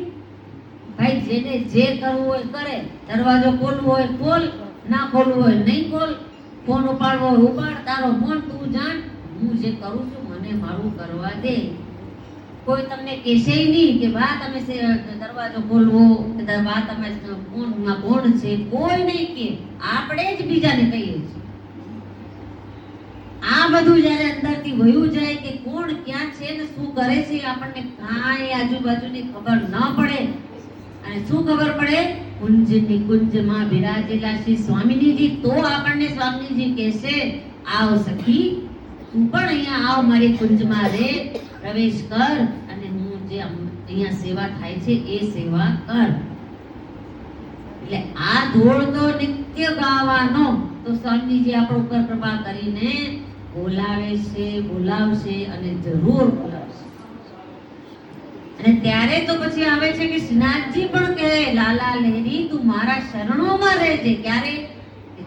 ભાઈ જેને જે કરવું હોય કરે, દરવાજો ખોલવો હોય ખોલ, ના ખોલવું હોય નહીં ખોલ, ફોન ઉપાડવો હોય ઉપાડ, તારો ફોન તું જાણ, હું જે કરું છું મને મારું કરવા દે. કોઈ તમને કહેશે નહીં કે બા તમે દરવાજો ખોલવો કે બા તમે ફોનમાં કોણ છે, કોઈ નહીં કે, આપણે જ બીજાને કહીએ છીએ. આ બધું જ્યારે અંદરથી વયું જાય કે કોણ ક્યાં છે ને શું કરે છે, આપણને કાંઈ આજુબાજુની ખબર ન પડે. અને શું ખબર પડે? કુંજ નિકુંજમાં બિરાજેલા શ્રી સ્વામિનીજી. તો આપણને સ્વામિનીજી કહેશે, આવ સખી તું પણ અહીંયા આવ, મારી કુંજમાં રે, પ્રવેશ કર, અને હું જે અહીંયા સેવા થાય છે એ સેવા કર. એટલે આ ધોળ તો નિત્ય ગાવાનો. તો સ્વામીજી આપણો ઉપર કૃપા કરીને બોલાવે છે, બોલાવશે અને જરૂર બોલાવશે. અને ત્યારે તો પછી આવે છે કે શ્રીનાથજી પણ કહે, લાલા લહેરી તું મારા શરણોમાં રહેજે. ક્યારે?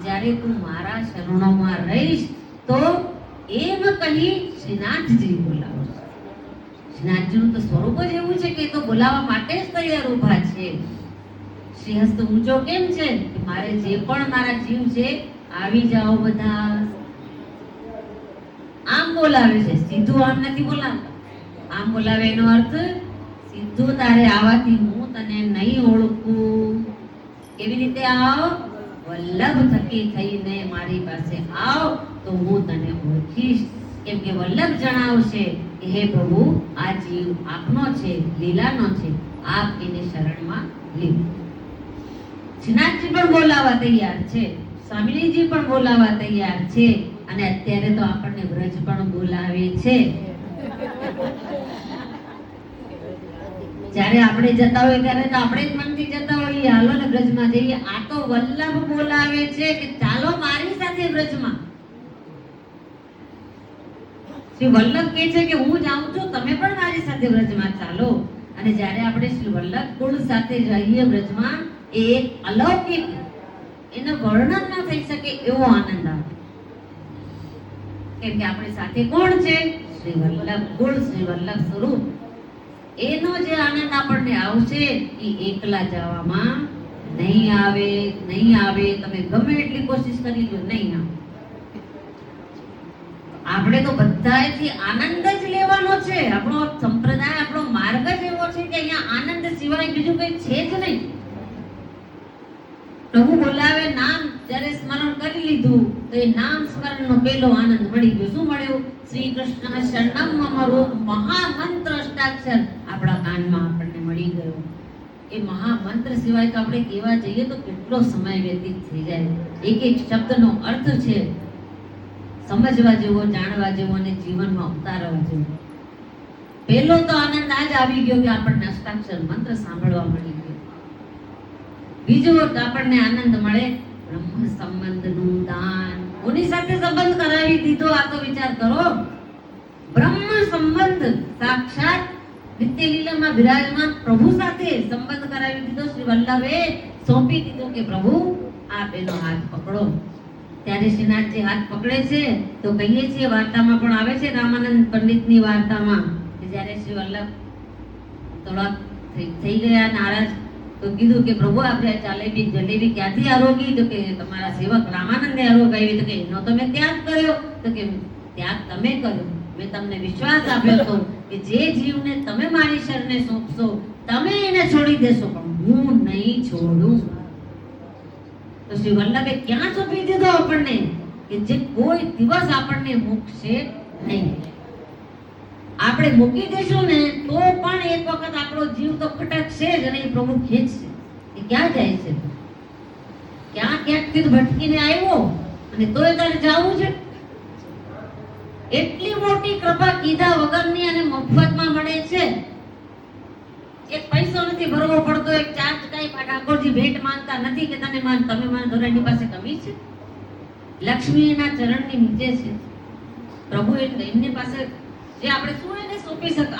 જ્યારે તું મારા શરણોમાં રહીશ તો એમ કહી શ્રીનાથજી બોલાવશે. શ્રીનાથજીનું તો સ્વરૂપ જ એવું છે કે એ તો બોલાવવા માટે જ તૈયાર ઊભા છે. શ્રીહસ્ત ઊંચો કેમ છે કે મારે જે પણ મારા જીવ છે આવી જાઓ બધા. આમ બોલાવે છે, સીધું આમ નથી બોલાવતા. આમ બોલાવે એનો અર્થ સીધું તારે આવાથી હું તને નહીં ઓળખું. કેવી રીતે આવ? વલ્લભ થકી થઈને મારી પાસે આવ તો હું તને ઓળખીશ. કેમ કે વલ્લભ જણાવશે કે હે પ્રભુ આ જીવ આપનો છે, લીલાનો છે, આપ એને શરણમાં લ્યો. શ્રીનાથજી પણ બોલાવવા તૈયાર છે, સ્વામિનીજી પણ બોલાવવા તૈયાર છે, અને અત્યારે તો આપણને વ્રજ પણ બોલાવે છે. જ્યારે આપણે જતા હોય ત્યારે તો આપણે જ મનથી જતા હોઈએ, હાલો ને વ્રજમાં જઈએ. આ તો વલ્લભ બોલાવે છે કે ચાલો મારી સાથે વ્રજમાં. શ્રી વલ્લભ કહે છે કે હું જાઉં છું, તમે પણ મારી સાથે વ્રજમાં ચાલો. અને જ્યારે આપણે શ્રી વલ્લભ કુળ સાથે જઈએ વ્રજમાં, એ એક અલૌકિક, એનું વર્ણન ન થઈ શકે એવો આનંદ આવે. કેમ કે આપણી સાથે કોણ છે? શ્રી વલ્લભ કુળ, શ્રી વલ્લભ સ્વરૂપ. એનો જે આનંદ આપણને આવશે એ એકલા જવામાં નહીં આવે, નહીં આવે. તમે ગમે એટલી કોશિશ કરી લો, નહીં આવે. આપણે તો બધાથી આનંદ જ લેવાનો છે. આપણો સંપ્રદાય, આપણો માર્ગ જ એવો છે કે અહીંયા આનંદ સિવાય બીજું કંઈ છે જ નહીં. પ્રભુ બોલાવે, નામ જ્યારે સ્મરણ કરી લીધું તો એ નામ સ્મરણનો પહેલો આનંદ મળી ગયો. શું મળ્યું? શ્રી કૃષ્ણ શરણમ મમ મહામંત્ર અષ્ટાક્ષર આપણા કાનમાં આપણને મળી ગયો. એ મહામંત્ર સિવાય તો આપણે કહેવા જઈએ તો કેટલો સમય વ્યતીત થઈ જાય. એક એક શબ્દનો અર્થ છે સમજવા જેવો, જાણવા જેવો અને જીવનમાં ઉતારવા જેવો. પહેલો તો આનંદ આજ આવી ગયો કે આપણને અષ્ટાક્ષર મંત્ર સાંભળવા મળી ગયો. બીજો આપણને આનંદ મળે બ્રહ્મ સંબંધનું દાન. કોની સાથે સંબંધ કરાવી દીધો? આ તો વિચાર કરો. બ્રહ્મ સંબંધ, સાક્ષાત નિત્ય લીલામાં વિરાજમાન પ્રભુ સાથે સંબંધ કરાવી દીધો. શ્રી વલ્લભે સોંપી દીધો કે પ્રભુ આપ એનો હાથ પકડો. ત્યારે શ્રીનાથજી હાથ પકડે છે તો કહીએ છીએ, વાર્તામાં પણ આવે છે, રામાનંદ પંડિતની વાર્તામાં, કે જ્યારે શ્રી વલ્લભ થોડા થઈ ગયા નારાજ તો કીધું કે પ્રભુ આપણે જલેબી ક્યાંથી આરોગી? તો કે તમારા સેવક રામાનંદે આરોગાવી. તો કે એનો તમે ત્યાગ કર્યો? તો કે ત્યાગ તમે કર્યો. મેં તમને વિશ્વાસ આપ્યો હતો કે જે જીવને તમે મારી શરણે સોંપશો તમે એને છોડી દેશો, પણ હું નહીં છોડું. તો શ્રી વલ્લભે ક્યાં સોંપી દીધો આપણને કે જે કોઈ દિવસ આપણને મૂકશે નહીં. આપણે મૂકી દેશું ને તો પણ એક વખત આપણો જીવ તો ખટકશે જ, અને એ પ્રભુ ખેંચશે. એ ક્યાં જાય છે? ક્યાંકથી ભટકીને આવ્યો અને તોય તારે જવું છે. એટલી મોટી કૃપા કીધા વગરની અને મફતમાં મળે છે. એક પૈસો નથી ભરવો પડતો, એક ચાર્જ કાંઈ ઠાકોરજી ભેટ માંગતા નથી કે તમે માન ધોરણની પાસે કમી છે. લક્ષ્મી એના ચરણની નીચે છે. પ્રભુ એમની પાસે જે આપણે શું એને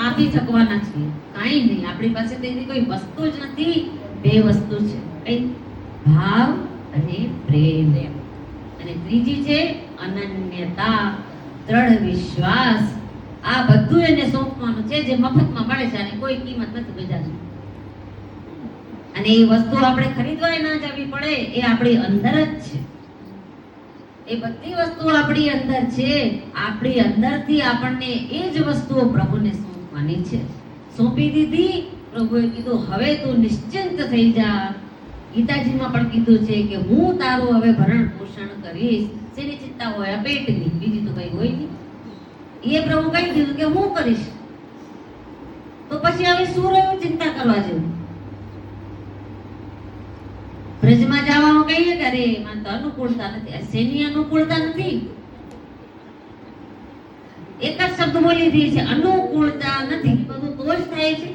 આપી શકવાના છીએ? કાંઈ નહીં. આપણી પાસે તેની કોઈ વસ્તુ જ નથી. બે વસ્તુ છે, કઈ? ભાવ અને પ્રેમ. અને ત્રીજી છે અનન્યતા, દ્રઢ વિશ્વાસ. આ બધું એને સોંપવાનું છે જે મફતમાં મળે છે અને કોઈ કિંમત નથી બજારની. અને એ વસ્તુ આપણે ખરીદવા ના જવી પડે, એ આપણી અંદર જ છે. એ બધી વસ્તુઓ આપણી અંદર છે. આપણી અંદરથી આપણને એ જ વસ્તુઓ પ્રભુને સોંપવાની છે. સોંપી દીધી. પ્રભુએ કીધું હવે તું નિશ્ચિંત થઈ જા. ગીતાજીમાં પણ કીધું છે કે હું તારું હવે ભરણ પોષણ કરીશ. શેની ચિંતા હોય? પેટની, બીજી તો કઈ હોય નહીં. એ પ્રભુ કહી દીધું કે હું કરીશ. તો પછી હવે શું રહ્યું ચિંતા કરવા જેવું? બ્રજમાં જવાનું કહીએ કે અરે એમાં તો અનુકૂળતા નથી. શેની અનુકૂળતા નથી? એક જ શબ્દ બોલી રહી છે, અનુકૂળતા નથી. બધું તો જ થાય છે.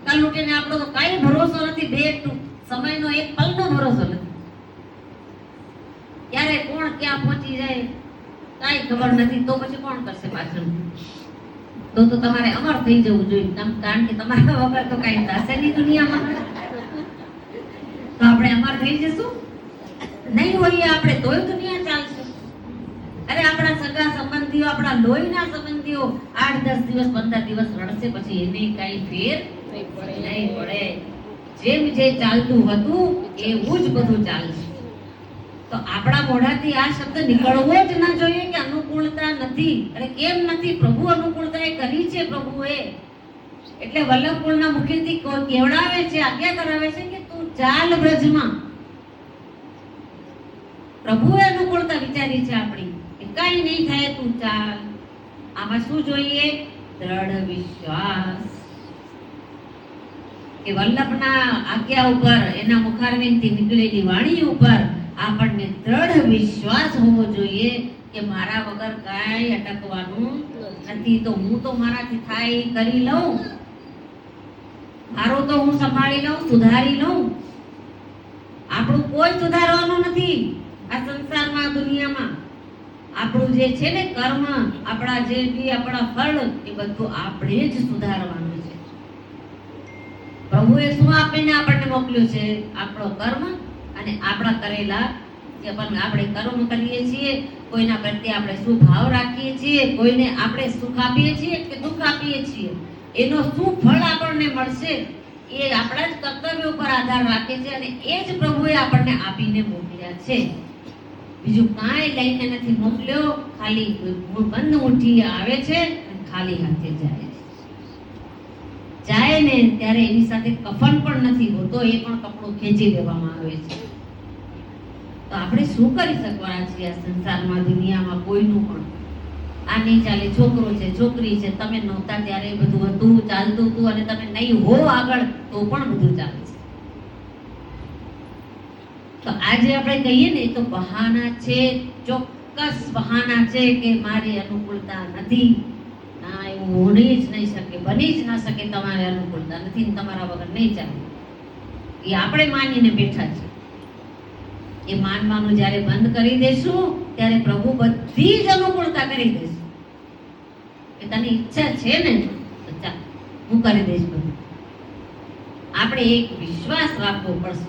કાલ ઉઠીને આપણો તો કાંઈ ભરોસો નથી. બે સમયનો એક પલનો ભરોસો નથી. ક્યારે કોણ ક્યાં પહોંચી જાય કાંઈ ખબર નથી. તો પછી કોણ કરશે પાછળ? તો તમારે અમર થઈ જવું જોઈએ, કારણ કે તમારા વગર તો કાંઈ થશે નહીં દુનિયામાં. તો આપણે અમર થઈ જશું? નહીં હોઈએ આપણે તોય દુનિયા ચાલશે. અરે આપણા સગા સંબંધી સંબંધીઓ, આપણા લોહીના સંબંધીઓ 8-10 દિવસ 15 દિવસ રડશે, પછી એને કઈ ફેર નહીં પડે. જેમ જે ચાલતું હતું એવું જ બધું ચાલશે. તો આપણા મોઢાથી આ શબ્દ નીકળવો જ ના જોઈએ કે અનુકૂળતા નથી. અરે કેમ નથી? પ્રભુ અનુકૂળતા એ કરી છે પ્રભુએ. એટલે વલ્લભકુળના મુખેથી કેવડાવે છે, આજ્ઞા કરાવે છે કે તું ચાલ બ્રજમાં. પ્રભુએ અનુકૂળતા વિચારી છે આપણી કે કઈ નહીં થાય, તું ચાલ. આમાં શું જોઈએ? દ્રઢ વિશ્વાસ. કે વલ્લભના આજ્ઞા ઉપર, એના મુખારવિંદથી નીકળેલી વાણી ઉપર આપણને દ્રઢ વિશ્વાસ હોવો જોઈએ કે મારા વગર કાંઈ અટકવાનું નથી. તો હું તો મારાથી થાય કરી લઉં, મારું તો હું સંભાળી લઉં, સુધારી લઉં. આપણું કોઈ સુધારવાનું નથી આ સંસારમાં, દુનિયામાં. આપણું જે છે ને કર્મ, આપણા જે બી આપણા ફળ, એ બધું આપણે જ સુધારવાનું છે. પ્રભુએ શું આપીને આપણને મોકલ્યું છે? આપણો કર્મ અને આપણા કરેલા જે આપણે કર્મ કરીએ છીએ, કોઈના પ્રત્યે આપણે શું ભાવ રાખીએ છીએ, કોઈને આપણે સુખ આપીએ છીએ કે દુઃખ આપીએ છીએ, એનો શું ફળ આપણને મળશે, એ આપણા જ કર્તવ્ય ઉપર આધાર રાખે છે. અને એ જ પ્રભુએ આપણને આપીને મોકલ્યા છે. બીજું કાંઈ લઈને નથી મોકલ્યો. ખાલી બંધ મુઠ્ઠી આવે છે અને ખાલી હાથે જાય ને ત્યારે એની સાથે કફન પણ નથી હોતો, એ પણ કપડું ખેંચી લેવામાં આવે છે. તો આપણે શું કરી શકવાના છીએ આ સંસારમાં, દુનિયામાં? કોઈનું પણ આ નહીં ચાલે. છોકરો છે, છોકરી છે, તમે નહોતા ત્યારે બધું હતું, ચાલતું હતું, અને તમે નહીં હો આગળ તો પણ બધું ચાલે છે. તો આજે આપણે કહીએ ને તો બહાના છે, ચોક્કસ બહાના છે કે મારી અનુકૂળતા નથી. ના, એવું હોઈ જ નહીં શકે, બની જ ના શકે. તમારે અનુકૂળતા નથી, તમારા વગર નહીં ચાલે. એ આપણે માનીને બેઠા છે. એ માનવાનું જ્યારે બંધ કરી દેશું ત્યારે પ્રભુ બધી જ અનુકૂળતા કરી દેશે. કે તને ઈચ્છા છે ને તો ચાલ, હું કરી દઈશ બધું. આપણે એક વિશ્વાસ રાખવો પડશે.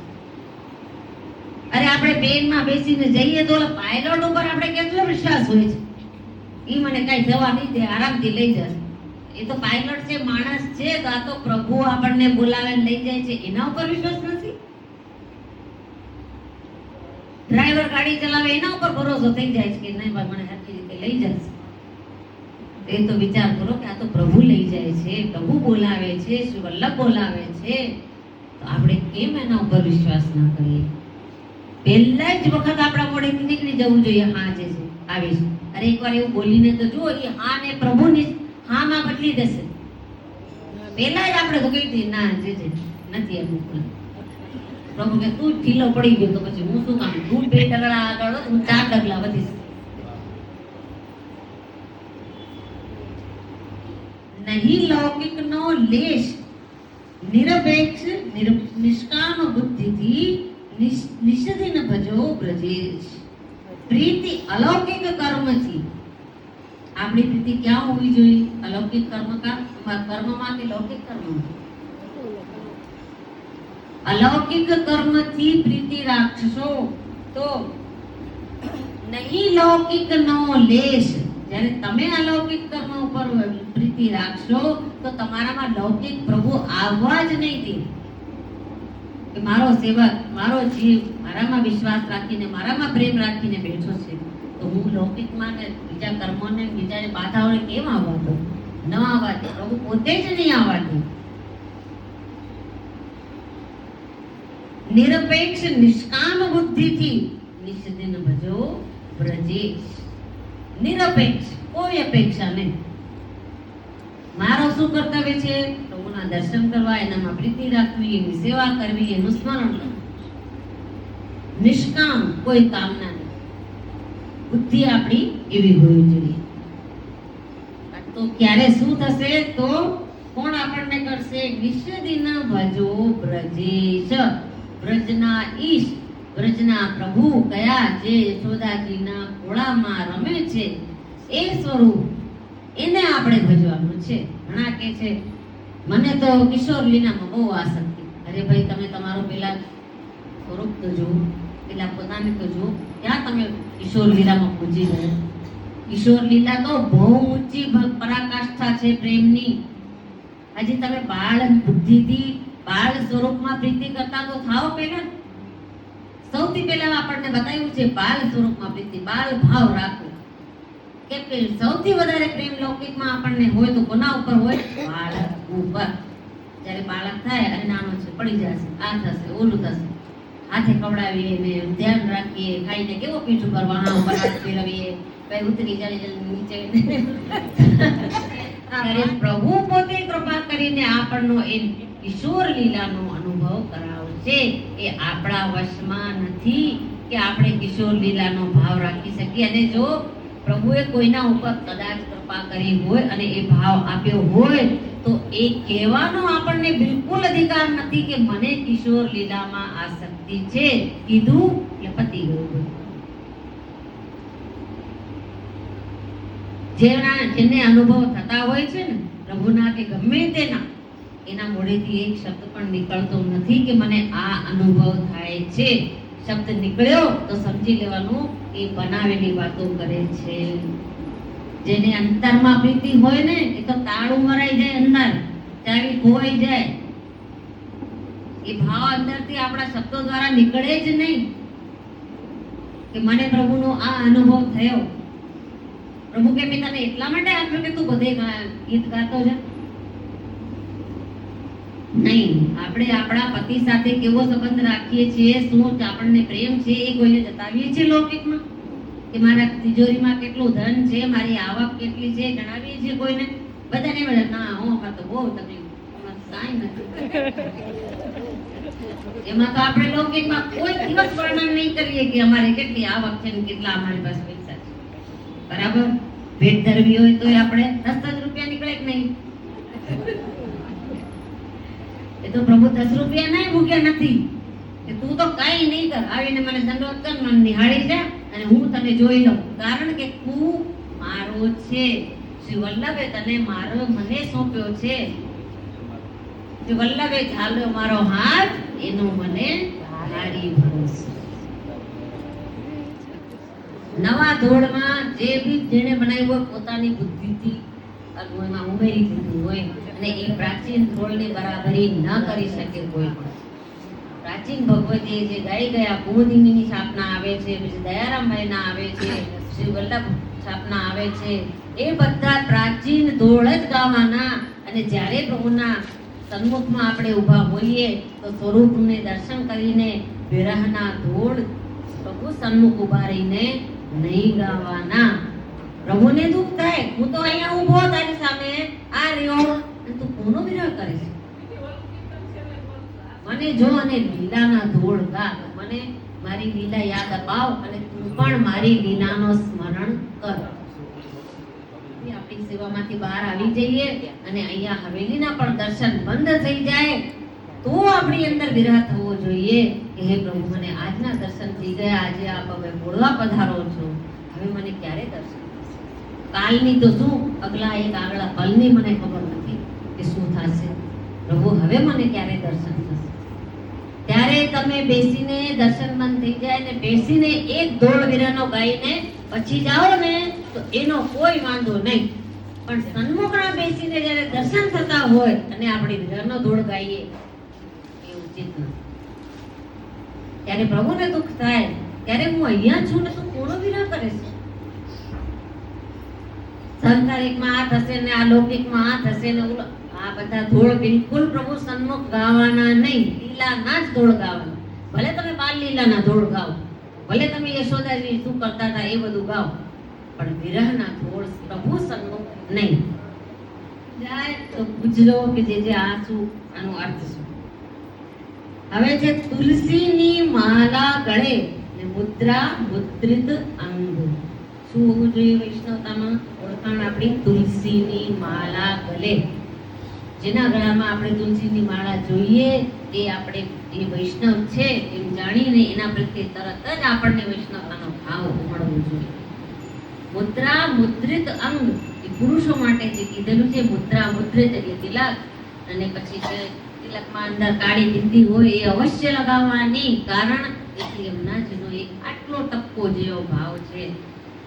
અરે આપણે ટ્રેનમાં બેસીને જઈએ તો પાયલોટ ઉપર આપણે કેટલો વિશ્વાસ હોય છે, એ મને કઈ જવા નહીં દે, આરામથી લઈ જશે. એ તો પાયલોટ છે, માણસ છે. તો આ તો પ્રભુ આપણને બોલાવે લઈ જાય છે, એના ઉપર વિશ્વાસ નથી. ડ્રાઈવર ગાડી ચલાવે એના ઉપર ભરોસો થઈ જાય છે કે નહીં ભાઈ મને સરખી રીતે લઈ જશે. એ તો વિચાર કરો કે આ તો પ્રભુ લઈ જાય છે, પ્રભુ બોલાવે છે, શ્રી વલ્લભ બોલાવે છે. તો આપણે કેમ એના ઉપર વિશ્વાસ ના કરીએ? પહેલા જ વખત આપણા મોઢેથી નીકળી જવું જોઈએ, હા જે છે આવીશ. અરે એકવાર એવું બોલીને તો જુઓ, એ હા ને પ્રભુની હા માં બદલી દેશે. પહેલા જ આપણે તો કહી દઈએ ના જે છે નથી અનુકૂળ. પ્રભુ કે તું ઢીલો પડી ગયો તો પછી હું શું કામ? તું 2 ડગલા આગળ, હું 4 ડગલા વધીશ. નહીં લૌકિકનો લેશ, નિરપેક્ષ નિષ્કામ બુદ્ધિથી નિષદિન ભજો બ્રજેશ. પ્રીતિ અલૌકિક કર્મથી. આપણી પ્રીતિ ક્યાં હોવી જોઈએ? અલૌકિક કર્મમાં કે લૌકિક કર્મમાં? અલૌકિક કર્મથી પ્રીતિ રાખશો તો નહીં લૌકિક નો લેશ. જ્યારે તમે અલૌકિક કર્મ ઉપર પ્રીતિ રાખશો તો તમારામાં લૌકિક પ્રભુ આવવા જ નહીં દે. કે મારો સેવક, મારો જીવ મારામાં વિશ્વાસ રાખીને, મારામાં પ્રેમ રાખીને બેઠો છે, તો હું લૌકિકમાં ને બીજા કર્મોને, બીજા બાધાઓને કેમ આવવા દઉં? ન આવવા દે. પ્રભુ પોતે જ નહીં આવવા દે. નિરપેક્ષ નિષ્કામ બુદ્ધિથી નિષદિન ભજો બ્રજેશ. નિરપેક્ષ, કોઈ અપેક્ષા નહીં. મારો શું કર્તવ્ય છે? પ્રભુના દર્શન કરવા, એનામાં પ્રીતિ રાખવી, એની સેવા કરવી, એનું સ્મરણ કરવું. નિષ્કામ, કોઈ કામના નહીં. બુદ્ધિ આપણી એવી હોવી જોઈએ. તો ક્યારે શું થશે? તો કોણ આપણને કરશે? નિષદિન ભજો બ્રજેશ. બ્રજના ઈશ, બ્રજના પ્રભુ કયા? જે યશોદાજીના ખોળામાં રમે છે એ સ્વરૂપ, એને આપણે ભજવાનું છે. ઘણા કે છે મને તો કિશોર લીલામાં બહુ આસક્તિ. અરે ભાઈ, તમે તમારો પેલા સ્વરૂપ તો જુઓ, પેલા પોતાને તો જુઓ. ક્યાં તમે કિશોર લીલામાં પૂજી ગયા? કિશોર લીલા તો બહુ ઊંચી પરાકાષ્ઠા છે પ્રેમની. હજી તમે બાળ બુદ્ધિથી બાળ સ્વરૂપમાં પ્રીતિ કરતા તો થાઓ. પહેલા સૌથી પહેલા આપણને બતાવ્યું છે બાળ સ્વરૂપમાં પ્રીતિ, બાળ ભાવ રાખો. કેમ કે સૌથી વધારે પ્રેમ લૌકિકમાં આપણને હોય તો કોના ઉપર હોય? બાળક ઉપર. જ્યારે બાળક થાય અને નાનો છે, પડી જશે, આ થશે, ઓલું થશે, હાથે કવડાવીએ ને ધ્યાન રાખીએ, ખાઈને કેવો પીઠ ઉપર વહાં ઉપર હાથ ફેરવીએ, કઈ ઉતરી જાય નીચે. ત્યારે પ્રભુ પોતે કૃપા કરીને આપણનો એ કિશોર લીલાનો અનુભવ કરાવશે. એ આપણા વશમાં નથી કે આપણે કિશોર લીલાનો ભાવ રાખી શકીએ. અને જો પ્રભુએ કોઈના ઉપર કદાચ કૃપા કરી હોય અને એ ભાવ આપ્યો હોય તો એ કહેવાનો આપણને બિલકુલ અધિકાર નથી કે મને કિશોર લીલામાં આસક્તિ છે. કીધું એટલે પતી ગયું. જેને અનુભવ થતા હોય છે ને પ્રભુના કે ગમે તેના, એના મોઢેથી એક શબ્દ પણ નીકળતો નથી કે મને આ અનુભવ થાય છે. શબ્દ નીકળ્યો તો સમજી લેવાનું એ બનાવેલી વાતો કરે છે. જેને અંતરમાં પ્રીતિ હોય ને એ તો તાળું મરાઈ જાય, અંદર ચાવી ખોવાઈ જાય. એ ભાવ અંદરથી આપણા શબ્દો દ્વારા નીકળે જ નહીં કે મને પ્રભુનો આ અનુભવ થયો. પ્રભુ કે મેં તને એટલા માટે આપ્યો કે તું બધે ગીત ગાતો જા. નહીં, આપણે આપણા પતિ સાથે કેવો સંબંધ રાખીએ છીએ, શું આપણને પ્રેમ છે એ કોઈને જતાવીએ છીએ લૌકિકમાં? કે મારા તિજોરીમાં કેટલું ધન છે, મારી આવક કેટલી છે, જણાવીએ છીએ કોઈને? બધાને બધા ના, હું અમાર તો બહુ તકલીફ, કાંઈ નથી. એમાં તો આપણે લૌકિકમાં કોઈ દિવસ વર્ણન નહીં કરીએ કે અમારે કેટલી આવક છે ને કેટલા અમારી પાસે પૈસા છે. બરાબર? ભેટ ધરવી હોય તો આપણે 10 રૂપિયા નીકળે કે નહીં? એ તો પ્રભુ 10 રૂપિયા નહીં ભૂખ્યા નથી કે તું તો કઈ નહીં કર, આવીને મને દંડવત કર, મને નિહાળી જા અને હું તને જોઈ લઉં, કારણ કે તું મારો છે. શ્રી વલ્લભે તને મારો મને સોંપ્યો છે. શ્રી વલ્લભે ઝાલ્યો મારો હાથ, એનો મને ભારી ભરોસો. નવા ધોળમાં જે બી જેણે બનાવ્યું હોય પોતાની બુદ્ધિથી એમાં ઉમેરી દીધું હોય અને એ પ્રાચીન ધોળની બરાબરી ન કરી શકે કોઈ પણ. પ્રાચીન ભગવતી જે ગાઈ ગયા કુમુદિનીની સ્થાપના આવે છે, પછી દયારામભાઈના આવે છે, શ્રી વલ્લભ સ્થાપના આવે છે, એ બધા પ્રાચીન ધોળ જ ગાવાના. અને જ્યારે પ્રભુના સન્મુખમાં આપણે ઊભા હોઈએ તો સ્વરૂપને દર્શન કરીને વિરહના ધોળ પ્રભુ સન્મુખ ઊભા રહીને નહીં ગાવાના. પ્રભુને દુઃખ થાય, હું તો અહીંયા ઊભો તારી સામે આ રહ્યો અને તું કોનો વિરહ કરે છે? મને જો અને લીલાના ધોળ ગા, મને મારી લીલા યાદ અપાવ અને તું પણ મારી લીલાનો સ્મરણ કર. આપણી સેવામાંથી બહાર આવી જઈએ અને અહીંયા હવેલીના પણ દર્શન બંધ થઈ જાય તો આપણી અંદર વિરહ થવો જોઈએ કે હે પ્રભુ મને આજના દર્શન થઈ ગયા, આજે આપ હવે બોલવા પધારો છો, હવે મને ક્યારે દર્શન થશે? કાલની તો શું, આગલા પલની મને ખબર નથી કે શું થશે. પ્રભુ હવે મને ક્યારે દર્શન થશે? ત્યારે તમે બેસીને દર્શન બંધ થઈ જાય ને બેસીને એક ધોળ વિરહનો ગાઈને પછી જાઓ ને તો એનો કોઈ વાંધો નહીં. પણ સન્મુખમાં બેસીને જ્યારે દર્શન થતા હોય અને આપણે વિરહનો ધોળ ગાઈએ એ ઉચિત નથી. ત્યારે પ્રભુને દુઃખ થાય, ત્યારે હું અહીંયા છું ને તું કોનો વિરહ કરે છે? સંસારિકમાં આ થશે ને આ લૌકિકમાં આ થશે ને આ બધા ધોળ બિલકુલ પ્રભુ સન્મુખ ગાવાના નહીં. લીલાના જ ધોળ ગાવાના. ભલે તમે બાલ લીલાના ધોળ ગાઓ, ભલે તમે યશોદાજી શું કરતા હતા એ બધું ગાઓ, પણ વિરહના ધોળ પ્રભુ સન્મુખ નહીં. જાય તો પૂછજો કે જે આ શું, આનો અર્થ શું? હવે છે તુલસીની માલા ગળે ને મુદ્રા મુદ્રિત અંગ. શું હોવું જોઈએ વૈષ્ણવતામાં? ઓળખાણ આપણી તુલસીની માલા ગળે. જેના ગળામાં આપણે તુલસીની માળા જોઈએ એ આપણે એ વૈષ્ણવ છે એમ જાણીને એના પ્રત્યે તરત જ આપણને વૈષ્ણવતાનો ભાવ ઉમળવો જોઈએ. મુદ્રા મુદ્રિત અંગ એ પુરુષો માટે જે કીધેલું છે. મુદ્રા મુદ્રિત એટલે તિલક, અને પછી છે તિલકમાં અંદર કાળી બિંદી હોય એ અવશ્ય લગાવવાની, કારણ કે એમના જેનો એક આટલો ટપકો જેવો ભાવ છે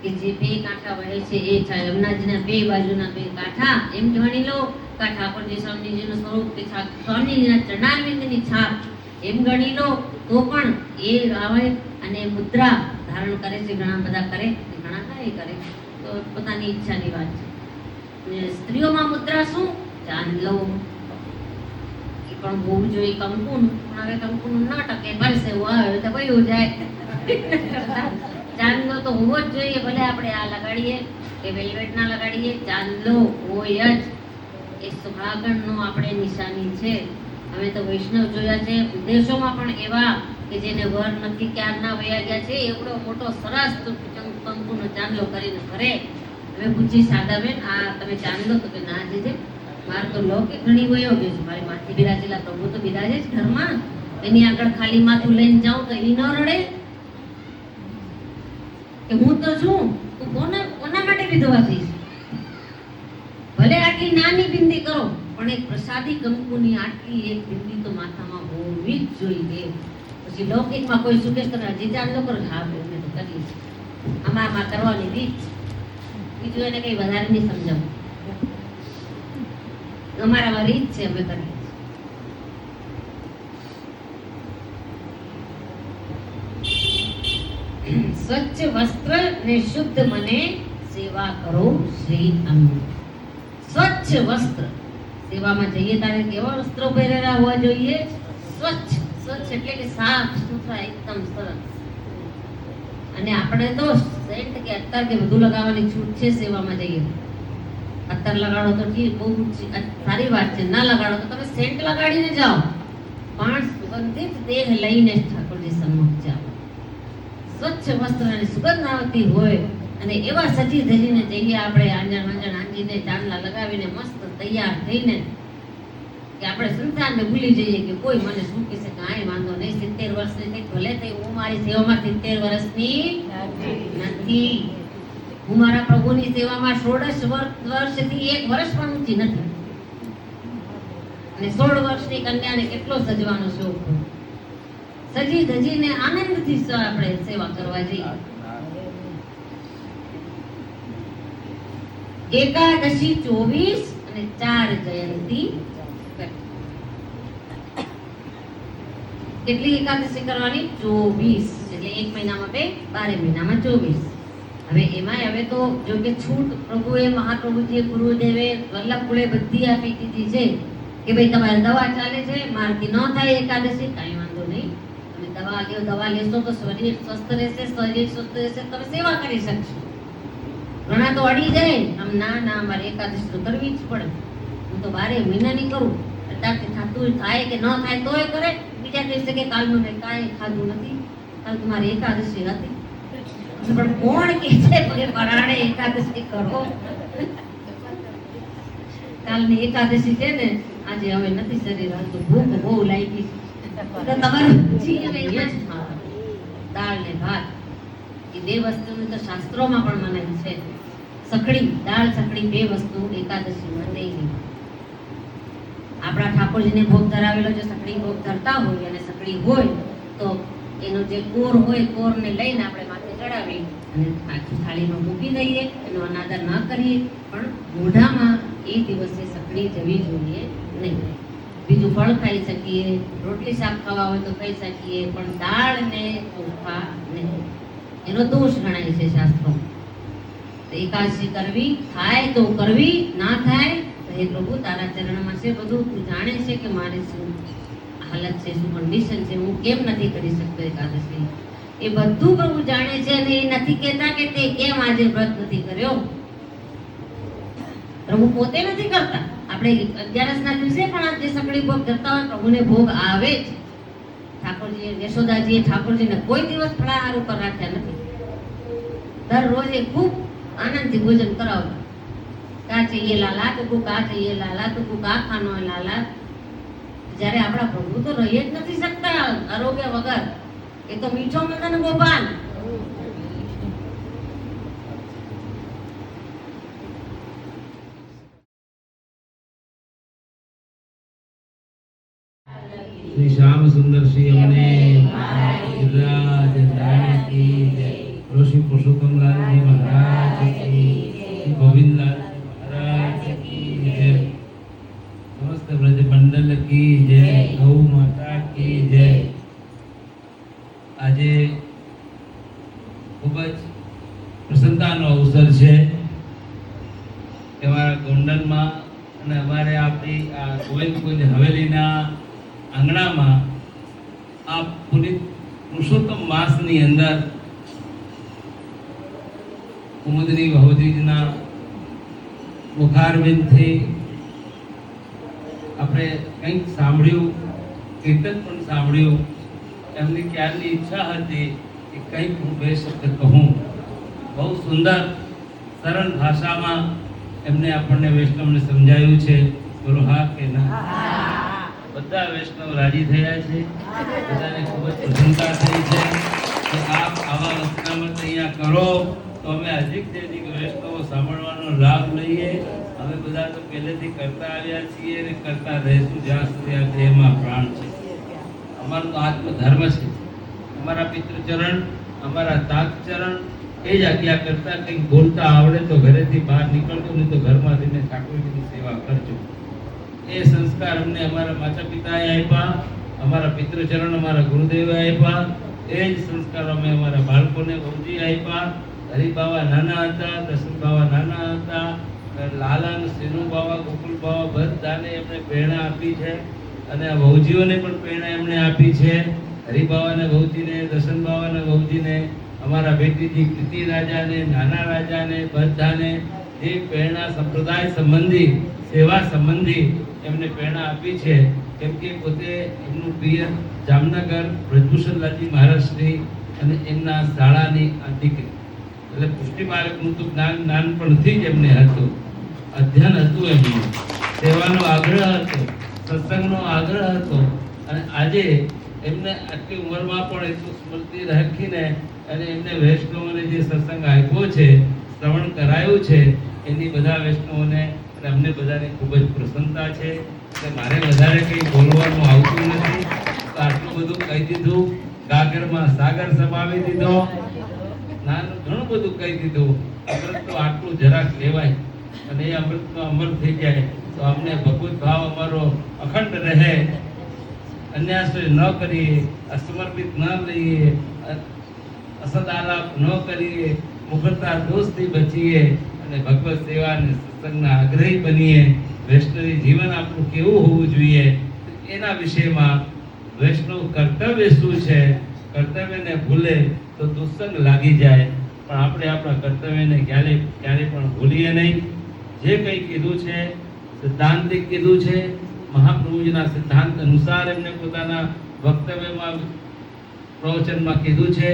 કે જે બે કાંઠા વહે છે એ યમુનાજીના બે બાજુના બે કાંઠા એમ ગણી લો કે ઠાકોરજી સ્વામીજીનું સ્વરૂપ કે સ્વામીજીના ચરણારવિંદની છાપ એમ ગણી લો તો પણ એ આવે અને મુદ્રા ધારણ કરે છે. ઘણા બધા કરે, ઘણા કાંઈ કરે, તો પોતાની ઈચ્છાની વાત છે. સ્ત્રીઓમાં મુદ્રા શું? ચાંદલો એ પણ હોવું જોઈએ, કંકુનું. પણ હવે કંકુનું ન ટકે, પરસેવું આવે તો વયું જાય. ચાંદલો તો હોવો જ જોઈએ, ભલે આપણે આ લગાડીએ કે વેલ્વેટ ના લગાડીએ, ચાંદલો હોય જ. એ સુહાગણનો આપણે નિશાની છે. હવે તો વૈષ્ણવ જોયા છે વિદેશોમાં પણ એવા કે જેને વર નથી, ક્યારના વયા ગયા છે, એવડો મોટો સરસ કંકુનો ચાંદલો કરીને ફરે. હવે પૂછી સાદાબેન, આ તમે ચાંદલો? તો કે ના જીજે, મારે તો લો કે ઘણી વયો ગયો છે, મારી માથે બિરાજેલા પ્રભુ તો બિરાજે જ ઘરમાં, એની આગળ ખાલી માથું લઈને જાઉં તો ઈ ન રડે કે હું તો છું, તું કોના માટે વિધવા થઈશ? ભલે આટલી નાની બિંદી કરો, પણ એક પ્રસાદી કંકુની આટલી એક બિંદી તો માથામાં હોવી જ જોઈએ. પછી લૌકિકમાં કોઈ સુકેશ કરે, જે ચાંદલો કરો, હા મેં તો કરી, આમાં કરવાની રીત, બીજું એને કઈ વધારે નહીં સમજાવું. અમારામાં રીત છે, અમે કરીએ. સ્વચ્છ વસ્ત્ર ને શુદ્ધ મને સેવા કરો શ્રી અંગ. સ્વચ્છ વસ્ત્ર, સેવામાં જઈએ ત્યારે કેવા વસ્ત્રો પહેરેલા હોવા જોઈએ? સ્વચ્છ. સ્વચ્છ એટલે કે સાફ સુથરા, એકદમ સરસ. અને આપણે તો સેન્ટ કે અત્તર કે બધું લગાવવાની છૂટ છે સેવામાં જઈએ. અત્તર લગાડો તો ઠીક, બહુ સારી વાત છે, ના લગાડો તો તમે સેન્ટ લગાડીને જાઓ, પણ સુગંધિત દેહ લઈને ઠાકોરજી સન્મુખ જાઓ. સ્વચ્છ વસ્ત્ર અને સુગંધ આવતી હોય અને એવા સજી ધજીને જઈએ આપણે, આંજણ વાંજણ આંજીને ચાંદલા લગાવીને મસ્ત તૈયાર થઈને, કે આપણે સંસારને ભૂલી જઈએ કે કોઈ મને શું કહેશે, કાંઈ વાંધો નહીં. 70 વર્ષની થઈ, ભલે થઈ, હું મારી સેવામાં 70 વર્ષની નથી. હું મારા પ્રભુની સેવામાં 16 વર્ષથી 1 વર્ષ પણ ઊંચી નથી. અને 16 વર્ષની કન્યાને કેટલો સજવાનો શોખ હોય. સજી ધજીને આનંદથી આપણે સેવા કરવા જઈએ. એકાદશી 24 અને 4 જયંતી. કેટલી એકાદશી કરવાની? 24. એટલે 1 મહિનામાં 2, 12 મહિનામાં 24. હવે એમાં હવે તો જો કે છૂટ પ્રભુએ, મહાપ્રભુજીએ, ગુરુદેવે, વલ્લભકુળે બધી આપી દીધી છે કે ભાઈ તમારે દવા ચાલે છે, મારથી ન થાય એકાદશી, કાંઈ વાંધો નહીં, તમે દવા લ્યો, દવા લેશો તો શરીર સ્વસ્થ રહેશે, શરીર સ્વસ્થ રહેશે, તમે સેવા કરી શકશો. ઘણા તો અડી જાય, આમ ના મારે એકાદશી તો કરવી જ પડે, હું તો 12 મહિનાની કરું. અત્યારથી થતું થાય કે ન થાય તોય કરે. બીજા દિવસે કે કાલનું મેં કાંઈ ખાધું નથી, કાલ તમારી એકાદશી હતી. પણ કોણ કે છે કે પરાણે એકાદશી કરો? કાલની એકાદશી છે ને, આજે હવે નથી શરીર હાલતું, ભૂખ બહુ લાગી છે, તો તમારું અહીંયા જ ખાવાનું, દાળ ને ભાત. એ 2 વસ્તુનું તો શાસ્ત્રોમાં પણ મનાય છે. સકડી, દાળ સકડી 2 વસ્તુ એકાદશીમાં નહીં. આપણા ઠાકોરજીને ભોગ ધરાવેલો જો સકડી ભોગ ધરતા હોય અને સકડી હોય તો એનો જે કોર હોય, કોરને લઈને આપણે માથે ચડાવી અને આખી થાળીમાં મૂકી દઈએ, એનો અનાદર ન કરીએ. પણ મોઢામાં એ દિવસે સકડી જવી જોઈએ નહીં. બીજું ફળ ખાઈ શકીએ, રોટલી શાક ખાવા હોય તો ખાઈ શકીએ, પણ દાળ ને ચોખા નહીં. એનો દોષ ગણાય છે શાસ્ત્રોમાં. તો એકાદશી કરવી થાય તો કરવી, ના થાય તો હે પ્રભુ તારા ચરણમાં છે બધું, તું જાણે છે કે મારી શું હાલત છે, શું કન્ડિશન છે, હું કેમ નથી કરી શકતો એકાદશી. એ બધું પ્રભુ જાણે છે અને એ નથી કહેતા કે તે કેમ આજે વ્રત નથી કર્યો. પ્રભુ પોતે નથી કરતા. આપણે 11ના દિવસે પણ આજે સકડી ભોગ ધરતા હોય, પ્રભુને ભોગ આવે જ. ઠાકોરજી, યશોદાજીએ ઠાકોરજીને કોઈ દિવસ ફળાહાર ઉપર રાખ્યા નથી. દરરોજ ખૂબ આનંદથી ભોજન કરાવતા. કા ચાહીએ લાલા, તુકુ કા ચાહીએ લાલા, તુકુ કા ખાનો લાલા. જ્યારે આપણા પ્રભુ તો રહી જ નથી શકતા આરોગ્ય વગર. એ તો મીઠો મદન ગોપાલ. શ્રી શ્યામ સુંદર શ્રી અમને ગિરિરાજ રાણી કી જય. ऋषि पुरुषोत्तम लाल जी महाराज की, गोविंद लाल जी महाराज की जय, समस्त ब्रज मंडल की जय, गौ माता की जय। આજે ખૂબ જ પ્રસન્નતાનો અવસર છે કે અમારા ગોંડલમાં અને અમારે આપણી આ ગોવિંદકુંજ હવેલીના આંગણામાં આ પુનિત પુરુષોત્તમ માસની અંદર કુમુદની ભવજીના મુખારવિંદથી આપણે કંઈક સાંભળ્યું, કીર્તન પણ સાંભળ્યું। એમની ક્યારની ઈચ્છા હતી કે કંઈક હું બે શબ્દ કહું। બહુ સુંદર સરળ ભાષામાં એમને આપણને વૈષ્ણવને સમજાયું છે। બોલો હા કે ના? બધા વૈષ્ણવ રાજી થયા છે, બધાને ખૂબ જ પ્રસન્નતા થઈ છે કે આપ આવા વચનામૃત અહીંયા કરો તો અમે અધિકથી અધિક વૈષ્ણવો સાંભળવાનો લાભ લઈએ। અમે બધા તો પહેલેથી કરતા આવ્યા છીએ અને કરતા રહીશું જ્યાં સુધી આ દેહમાં પ્રાણ છે। અમારો તો આત્મધર્મ છે, અમારા પિતૃચરણ, અમારા તાતચરણ એ જ આજ્ઞા કરતા કંઈક બોલતા આવડે તો ઘરેથી બહાર નીકળજો, નહીં તો ઘરમાં રહીને ઠાકોરજીની સેવા કરજો। એ સંસ્કાર અમને અમારા માતા પિતાએ આપ્યા, અમારા પિતૃચરણ અમારા ગુરુદેવે આપ્યા। એ જ સંસ્કાર અમે અમારા બાળકોને બહુજી આપ્યા। હરિબાવા નાના હતા, દર્શન બાવા નાના હતા, લાલા અને સેનુ બાવા, ગોકુલ બાવા બધાને એમણે પ્રેરણા આપી છે અને આ વહુજીઓને પણ પ્રેરણા એમણે આપી છે। હરિબાવાને વહુજીને, દર્શન બાવાને વહુજીને, અમારા બેટીજી કીર્તિ રાજાને, નાના રાજાને બધાને એ પ્રેરણા સંપ્રદાય સંબંધી, સેવા સંબંધી એમને પ્રેરણા આપી છે। કેમ કે પોતે એમનું પિયર જામનગર બ્રજભૂષણલાલજી મહારાજશ્રી અને એમના શાળાની આ દીકરી, એટલે પુષ્ટિ બાળકનું તો જ્ઞાન નાનપણથી જ એમને હતું, અધ્યયન હતું, એમનું સેવાનો આગ્રહ હતો, સત્સંગનો આગ્રહ હતો અને આજે એમને આટલી ઉંમરમાં પણ એટલું સ્મૃતિ રાખીને અને એમને વૈષ્ણવોને જે સત્સંગ આપ્યો છે, શ્રવણ કરાયું છે, એની બધા વૈષ્ણવોને અને અમને બધાને ખૂબ જ પ્રસન્નતા છે। એટલે મારે વધારે કંઈ બોલવાનું આવતું નથી, તો આટલું બધું કહી દીધું। ગાગરમાં સાગર સમાવી દીધો, નાનું ઘણું બધું કહી દીધું। અમૃત તો આટલું જરાક લેવાય અને એ અમૃતનો અમર થઈ જાય તો અમને ભગવત ભાવ અમારો અખંડ રહે, અન્યાશ્રય ન કરીએ, અસમર્પિત ન લઈએ, અસદાલાપ ન કરીએ, મુખરતા દોષથી બચીએ અને ભગવત સેવા અને સત્સંગના આગ્રહી બનીએ। વૈષ્ણવી જીવન આપણું કેવું હોવું જોઈએ એના વિષયમાં વૈષ્ણવ કર્તવ્ય શું છે, કર્તવ્યને ભૂલે તો દુસ્સંગ લાગી જાય, પણ આપણે આપણા કર્તવ્યને ક્યારે પણ ભૂલીએ નહીં। જે કંઈ કીધું છે સિદ્ધાંતિક કીધું છે, મહાપ્રભુજીના સિદ્ધાંત અનુસાર એમને પોતાના વક્તવ્યમાં પ્રવચનમાં કીધું છે।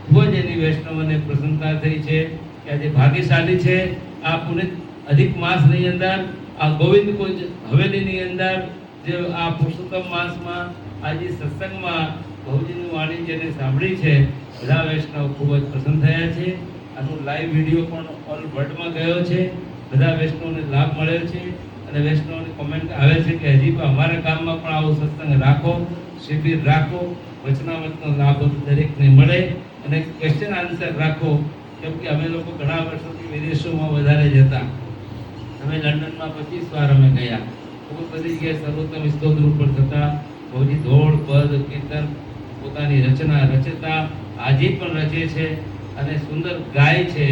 ખૂબ જ એની વૈષ્ણવને પ્રસન્નતા થઈ છે કે આજે ભાગ્યશાળી છે આ પુનિત અધિક માસની અંદર, આ ગોવિંદકુંજ હવેલીની અંદર જે આ પુરુષોત્તમ માસમાં આજે સત્સંગમાં બહુજીની વાણી જેને સાંભળી છે, બધા વૈષ્ણવ ખૂબ જ પ્રસન્ન થયા છે। આનું લાઈવ વિડીયો પણ ઓલ વર્લ્ડમાં ગયો છે, બધા વૈષ્ણવને લાભ મળ્યો છે અને વૈષ્ણવની કોમેન્ટ આવે છે કે હજી પણ અમારા ગામમાં પણ આવો સત્સંગ રાખો, શિબિર રાખો, વચનામૃતનો લાભ દરેકને મળે અને ક્વેશ્ચન આન્સર રાખો। કેમ કે અમે લોકો ઘણા વર્ષોથી વિદેશોમાં વધારે જતા, અમે લંડનમાં 25 વાર અમે ગયા, ખૂબ બધી જગ્યાએ સર્વોત્તમ સ્તોત્ર ઉપર થતા, બહુજી ધોળ પદ કીર્તન પોતાની રચના રચતા આજે પણ રચે છે અને સુંદર ગાય છે।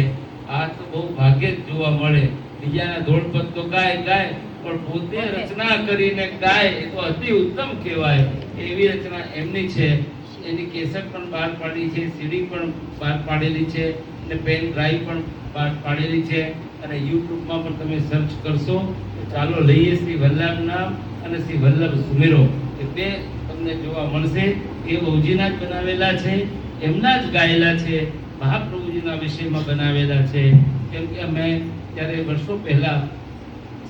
આ તો બહુ ભાગ્ય જ જોવા મળે, બીજાના ધોળ પદ તો ગાય પણ પોતે રચના કરીને ગાય એ તો અતિ ઉત્તમ કહેવાય। એવી રચના એમની છે, એની કેસેટ પણ બહાર પાડી છે, સીડી પણ બહાર પાડેલી છે અને પેન ડ્રાઈવ પણ બહાર પાડેલી છે અને યુટ્યુબમાં પણ તમે સર્ચ કરશો તો ચાલો લઈએ શ્રી વલ્લભ નામ અને શ્રી વલ્લભ સુમેરો, એ બે તમને જોવા મળશે। એ બહુજીના જ બનાવેલા છે, એમના જ ગાયેલા છે, મહાપ્રભુજીના વિષયમાં બનાવેલા છે। કેમ કે અમે ત્યારે વર્ષો પહેલા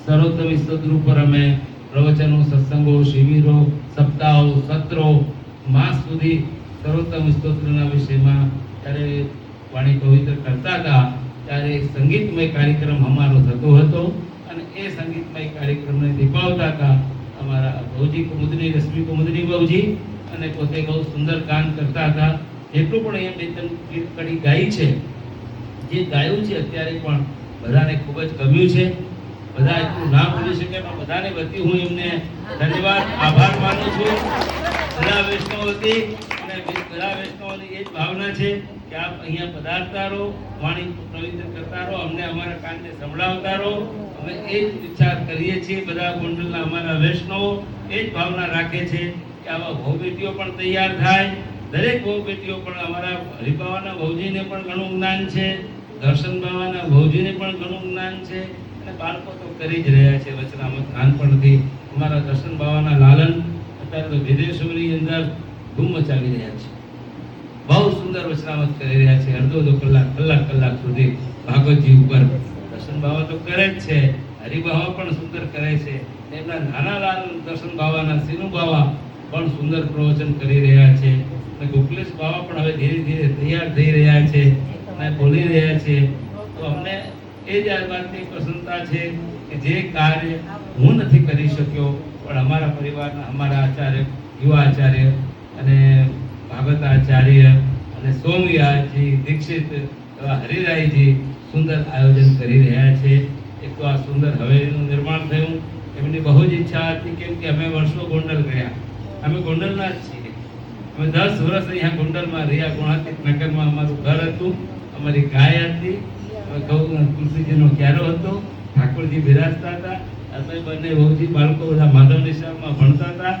સર્વોત્તમ સ્તોત્ર ઉપર અમે પ્રવચનો, સત્સંગો, શિબિરો, સપ્તાહો, સત્રો, માસ સુધી સર્વોત્તમ સ્તોત્રના વિષયમાં ત્યારે વાણી પવિત્ર કરતા હતા, ત્યારે સંગીતમય કાર્યક્રમ અમારો થતો હતો અને એ સંગીતમય કાર્યક્રમને દીપાવતા હતા અમારા બહુજી કુમુદની, રશ્મિ કુમુદની બહુજી, અને પોતે બહુ સુંદર ગાન કરતા હતા। જેટલું પણ અહીંયા બે ત્રણ ગીત કડી ગાઈ છે, જે ગાયું છે અત્યારે પણ બધાને ખૂબ જ ગમ્યું છે. બધા એટલું ના બોલી શકે પણ બધાને વતી હું એમને ધન્યવાદ આભાર માનું છું. બધા વૈષ્ણવ વતી અને બધા વૈષ્ણવોની એ જ ભાવના છે કે આપ અહીંયા પધારતા રહો, વાણી પવિત્ર કરતા રહો, અમને અમારા કાનને સંભળાવતા રહો. અમે એ જ વિચાર કરીએ છીએ. બધા ગોંડલના અમારા વૈષ્ણવો એ જ ભાવના રાખે છે કે આવા વહુ બેટીઓ પણ તૈયાર થાય. દરેક વહુ બેટીઓ પણ અમારા હરિબાવાના વહુજીને પણ ઘણું જ્ઞાન છે, દર્શન બાવાના વહુજીને પણ ઘણું જ્ઞાન છે, અને બાળકો તો કરી જ રહ્યા છે વચનામત નાનપણથી. અમારા દર્શન બાવાના લાલન અત્યારે તો વિદેશોની અંદર ધૂમ મચાવી રહ્યા છે. બહુ સુંદર વચનામત કરી રહ્યા છે. અડધો કલાક સુધી ભાગવતજી ઉપર દર્શન બાવા તો કરે જ છે, હરિબાવા પણ સુંદર કરે છે. એમના નાના લાલ દર્શન બાવાના સીનુ બાવા પણ સુંદર પ્રવચન કરી રહ્યા છે. અને ગોકલેશ બાવા પણ હવે ધીરે ધીરે તૈયાર થઈ રહ્યા છે અને બોલી રહ્યા છે. તો અમને એ જ આ વાતની પ્રસન્નતા છે કે જે કાર્ય હું નથી કરી શક્યો પણ અમારા પરિવારના અમારા આચાર્ય, યુવા આચાર્ય અને ભાગવત આચાર્ય અને સોમયાજી દીક્ષિત એવા હરિરાયજી સુંદર આયોજન કરી રહ્યા છે. એક તો આ સુંદર હવેલીનું નિર્માણ થયું. એમની બહુ જ ઈચ્છા હતી, કેમ કે અમે વર્ષો ગોંડલ રહ્યા, અમે ગોંડલના જ છીએ. અમે 10 વર્ષ અહીંયા ગોંડલમાં રહ્યા. ગુણાતીત નગરમાં અમારું ઘર હતું, અમારી ગાય હતી, તુલસીજીનો ક્યારો હતો, ઠાકોરજી બિરાજતા હતા. અમે બંને વહુજી બાળકો બધા માધવ નિશાળમાં ભણતા હતા,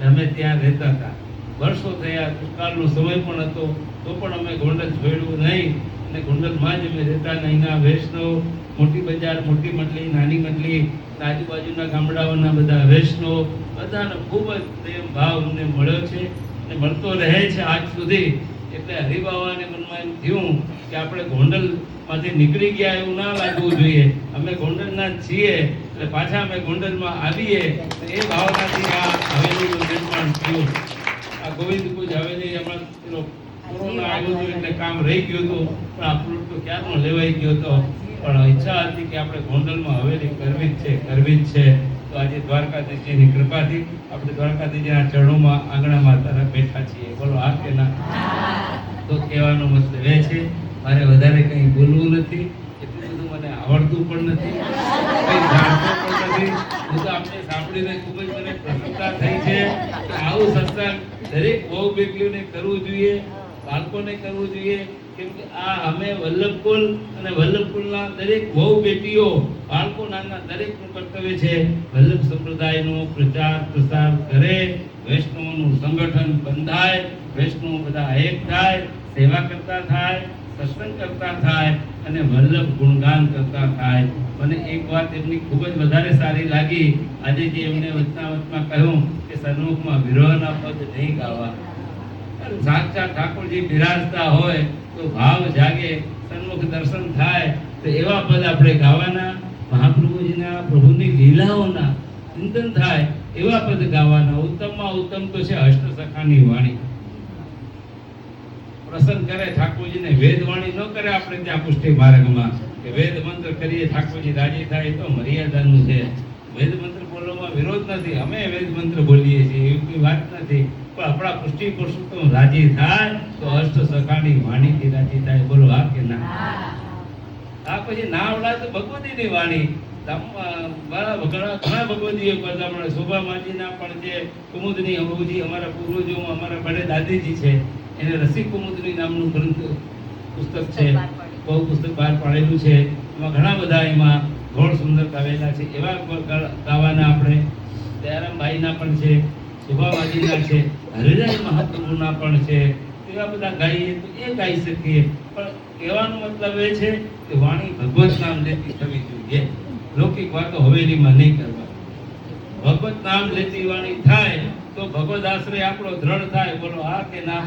અમે ત્યાં રહેતા હતા. વર્ષો થયા, દુષ્કાળનો સમય પણ હતો, તો પણ અમે ગોંડલ છોડ્યું નહીં અને ગોંડલમાં જ અમે રહેતા. અહીંના વૈષ્ણવ, મોટી બજાર, મોટી મંડલી, નાની મંડલી, આજુબાજુના ગામડાઓના બધા વૈષ્ણવ, બધાનો ખૂબ જ પ્રેમ ભાવ અમને મળ્યો છે અને મળતો રહે છે આજ સુધી. એટલે હરિબાવાને મનમાં એમ થયું કે આપણે ગોંડલમાંથી નીકળી ગયા એવું ના લાગવું જોઈએ. અમે ગોંડલના જ છીએ એટલે પાછા અમે ગોંડલમાં આવીએ. એ ભાવનાથી આ હવેલીનું નિર્માણ થયું. આ ગોવિંદ કુંજ હવેલી હમણાં કોરોના આવ્યો હતો એટલે કામ રહી ગયું હતું, પણ આ પ્લોટ તો ક્યારનો લેવાઈ ગયો હતો. પણ ઈચ્છા હતી કે આપણે ગોંડલમાં હવેલી કરવી જ છે. તો આજે દ્વારકાધીશજીની કૃપાથી આપણે દ્વારકાધીશજીના ચરણોમાં આંગણામાં તારા બેઠા છીએ. બોલો હા કે ના? તો કહેવાનો મતલબ એ છે, મારે વધારે કંઈ બોલવું નથી, એટલું બધું મને આવડતું પણ નથી, કંઈ જાણતો પણ નથી. હું તો આપણે સાંભળીને ખૂબ જ મને પ્રસન્નતા થઈ છે કે આવું સત્સંગ દરેક વહુ બેટીઓને કરવું જોઈએ, બાળકોને કરવું જોઈએ. કેમ કે આ અમે વલ્લભકુલ અને વલ્લભકુલના દરેક વહુ બેટીઓ, બાળકો નાના દરેકનું કર્તવ્ય છે વલ્લભ સંપ્રદાયનો પ્રચાર પ્રસાર કરે, વૈષ્ણવનું સંગઠન બંધાય, વૈષ્ણવ બધા એક થાય, સેવા કરતા થાય, સત્સંગ કરતા થાય અને વલ્લભ ગુણગાન કરતા થાય. મને એક વાત એમની ખૂબ જ વધારે સારી લાગી. આજે જે એમને વચનાવતમાં કહ્યું કે સન્મુખમાં વિરહના પદ નહીં ગાવા. સાક્ષાત ઠાકોરજી બિરાજતા હોય તો ભાવ જાગે, સન્મુખ દર્શન થાય તો એવા પદ આપણે ગાવાના. મહાપ્રભુજીના, પ્રભુની લીલાઓના ચિંતન થાય એવા પદ ગાવાના. ઉત્તમમાં ઉત્તમ તો છે અષ્ટસખાની વાણી. પ્રસન્ન કરે ઠાકોરજીને. વેદ વાણી ન કરે આપણે ત્યાં પુષ્ટિ માર્ગમાં કે વેદ મંત્ર કરીએ ઠાકોરજી રાજી થાય, તો મર્યાદાનું છે. વેદ મંત્ર બોલવામાં વિરોધ નથી, અમે વેદ મંત્ર બોલીએ છીએ, એવી કોઈ વાત નથી. પણ આપણા પુષ્ટિ પુરુષોત્તમ રાજી થાય તો અષ્ટ સખાની વાણીથી રાજી થાય. બોલો હા કે ના? આ પછી ના આવડાય તો ભગવતીની વાણી. ઘણા ભગવતીઓ બધા શોભા માજીના પણ જે કુમુદની અમુજી અમારા પૂર્વજો, અમારા બડે દાદીજી છે, એને રસિક કુમુદની નામનું ગ્રંથ પુસ્તક છે, બહુ પુસ્તક બહાર પાડેલું છે. એમાં ઘણા બધા એમાં ઘોડ સુંદર ગાવેલા છે. એવા ગાવાના આપણે દયારામભાઈના પણ છે, શોભામાજીના છે, હરિરાય મહાપ્રભુના પણ છે. એવા બધા ગાઈએ તો એ ગાઈ શકીએ. પણ કહેવાનો મતલબ એ છે કે વાણી ભગવત નામ લેતી થવી જોઈએ. લૌકિક વાતો હવેલીમાં નહીં કરવા. ભગવત નામ લેતી વાણી થાય તો ભગવદ આશ્રય આપણો દ્રઢ થાય. બોલો હા કે ના?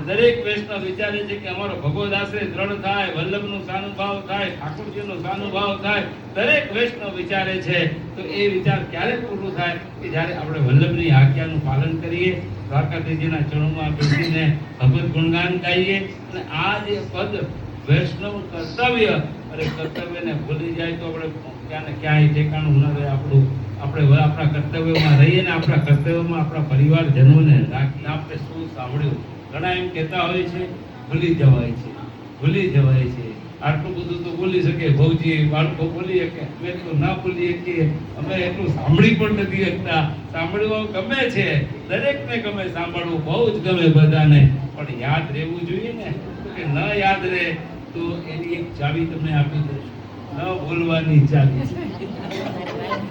દરેક વૈષ્ણવ વિચારે છે કે અમારો ભગવદ આશ્રય દ્રઢ થાય, વલ્લભનું સાનુભાવ થાય, ઠાકોરજીનો સાનુભાવ થાય. દરેક વૈષ્ણવ વિચારે છે. તો એ વિચાર ક્યારે પૂરું થાય? કે જ્યારે આપણે વલ્લભની આજ્ઞાનું પાલન કરીએ, દ્વારકાધીશજીના ચરણોમાં બેસીને ભગવત ગુણગાન ગાઈએ. અને આ જે પદ વૈષ્ણવ કર્તવ્ય, અને કર્તવ્યને ભૂલી જાય તો આપણે ક્યાં ને ક્યાંય ઠેકાણું ન રહે આપણું. આપણે આપણા કર્તવ્યોમાં રહીએ ને આપણા કર્તવ્યોમાં આપણા પરિવારજનોને રાખીને આપણે શું સાંભળ્યું. ઘણા એમ કહેતા હોય છે ભૂલી જવાય છે, ભૂલી જવાય છે. આટલું બધું તો બોલી શકે ભૌજી, બાળકો બોલી શકે, અમે તો ના બોલી શકીએ. અમે એટલું સાંભળી પણ નથી શકતા. સાંભળવું ગમે છે, દરેકને ગમે સાંભળવું, બહુ જ ગમે બધાને, પણ યાદ રહેવું જોઈએ ને. કે ન યાદ રહે તો એની એક ચાવી તમને આપી દઉં, ન ભૂલવાની ચાવી.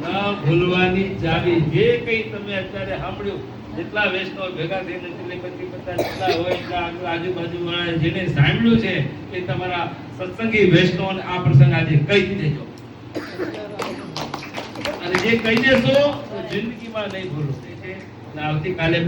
ન ભૂલવાની ચાવી. જે કંઈ તમે અત્યારે સાંભળ્યું, જેટલા વૈષ્ણવ ભેગા થઈને પછી જેટલા હોય એટલા આજુબાજુ વાળા જેને સાંભળ્યું છે એ તમારા સત્સંગી વૈષ્ણવને આ પ્રસંગ આજે કહી દેજો. અને જે કહી દેશો તો જિંદગીમાં નહીં ભૂલો. આવતીકાલે પણ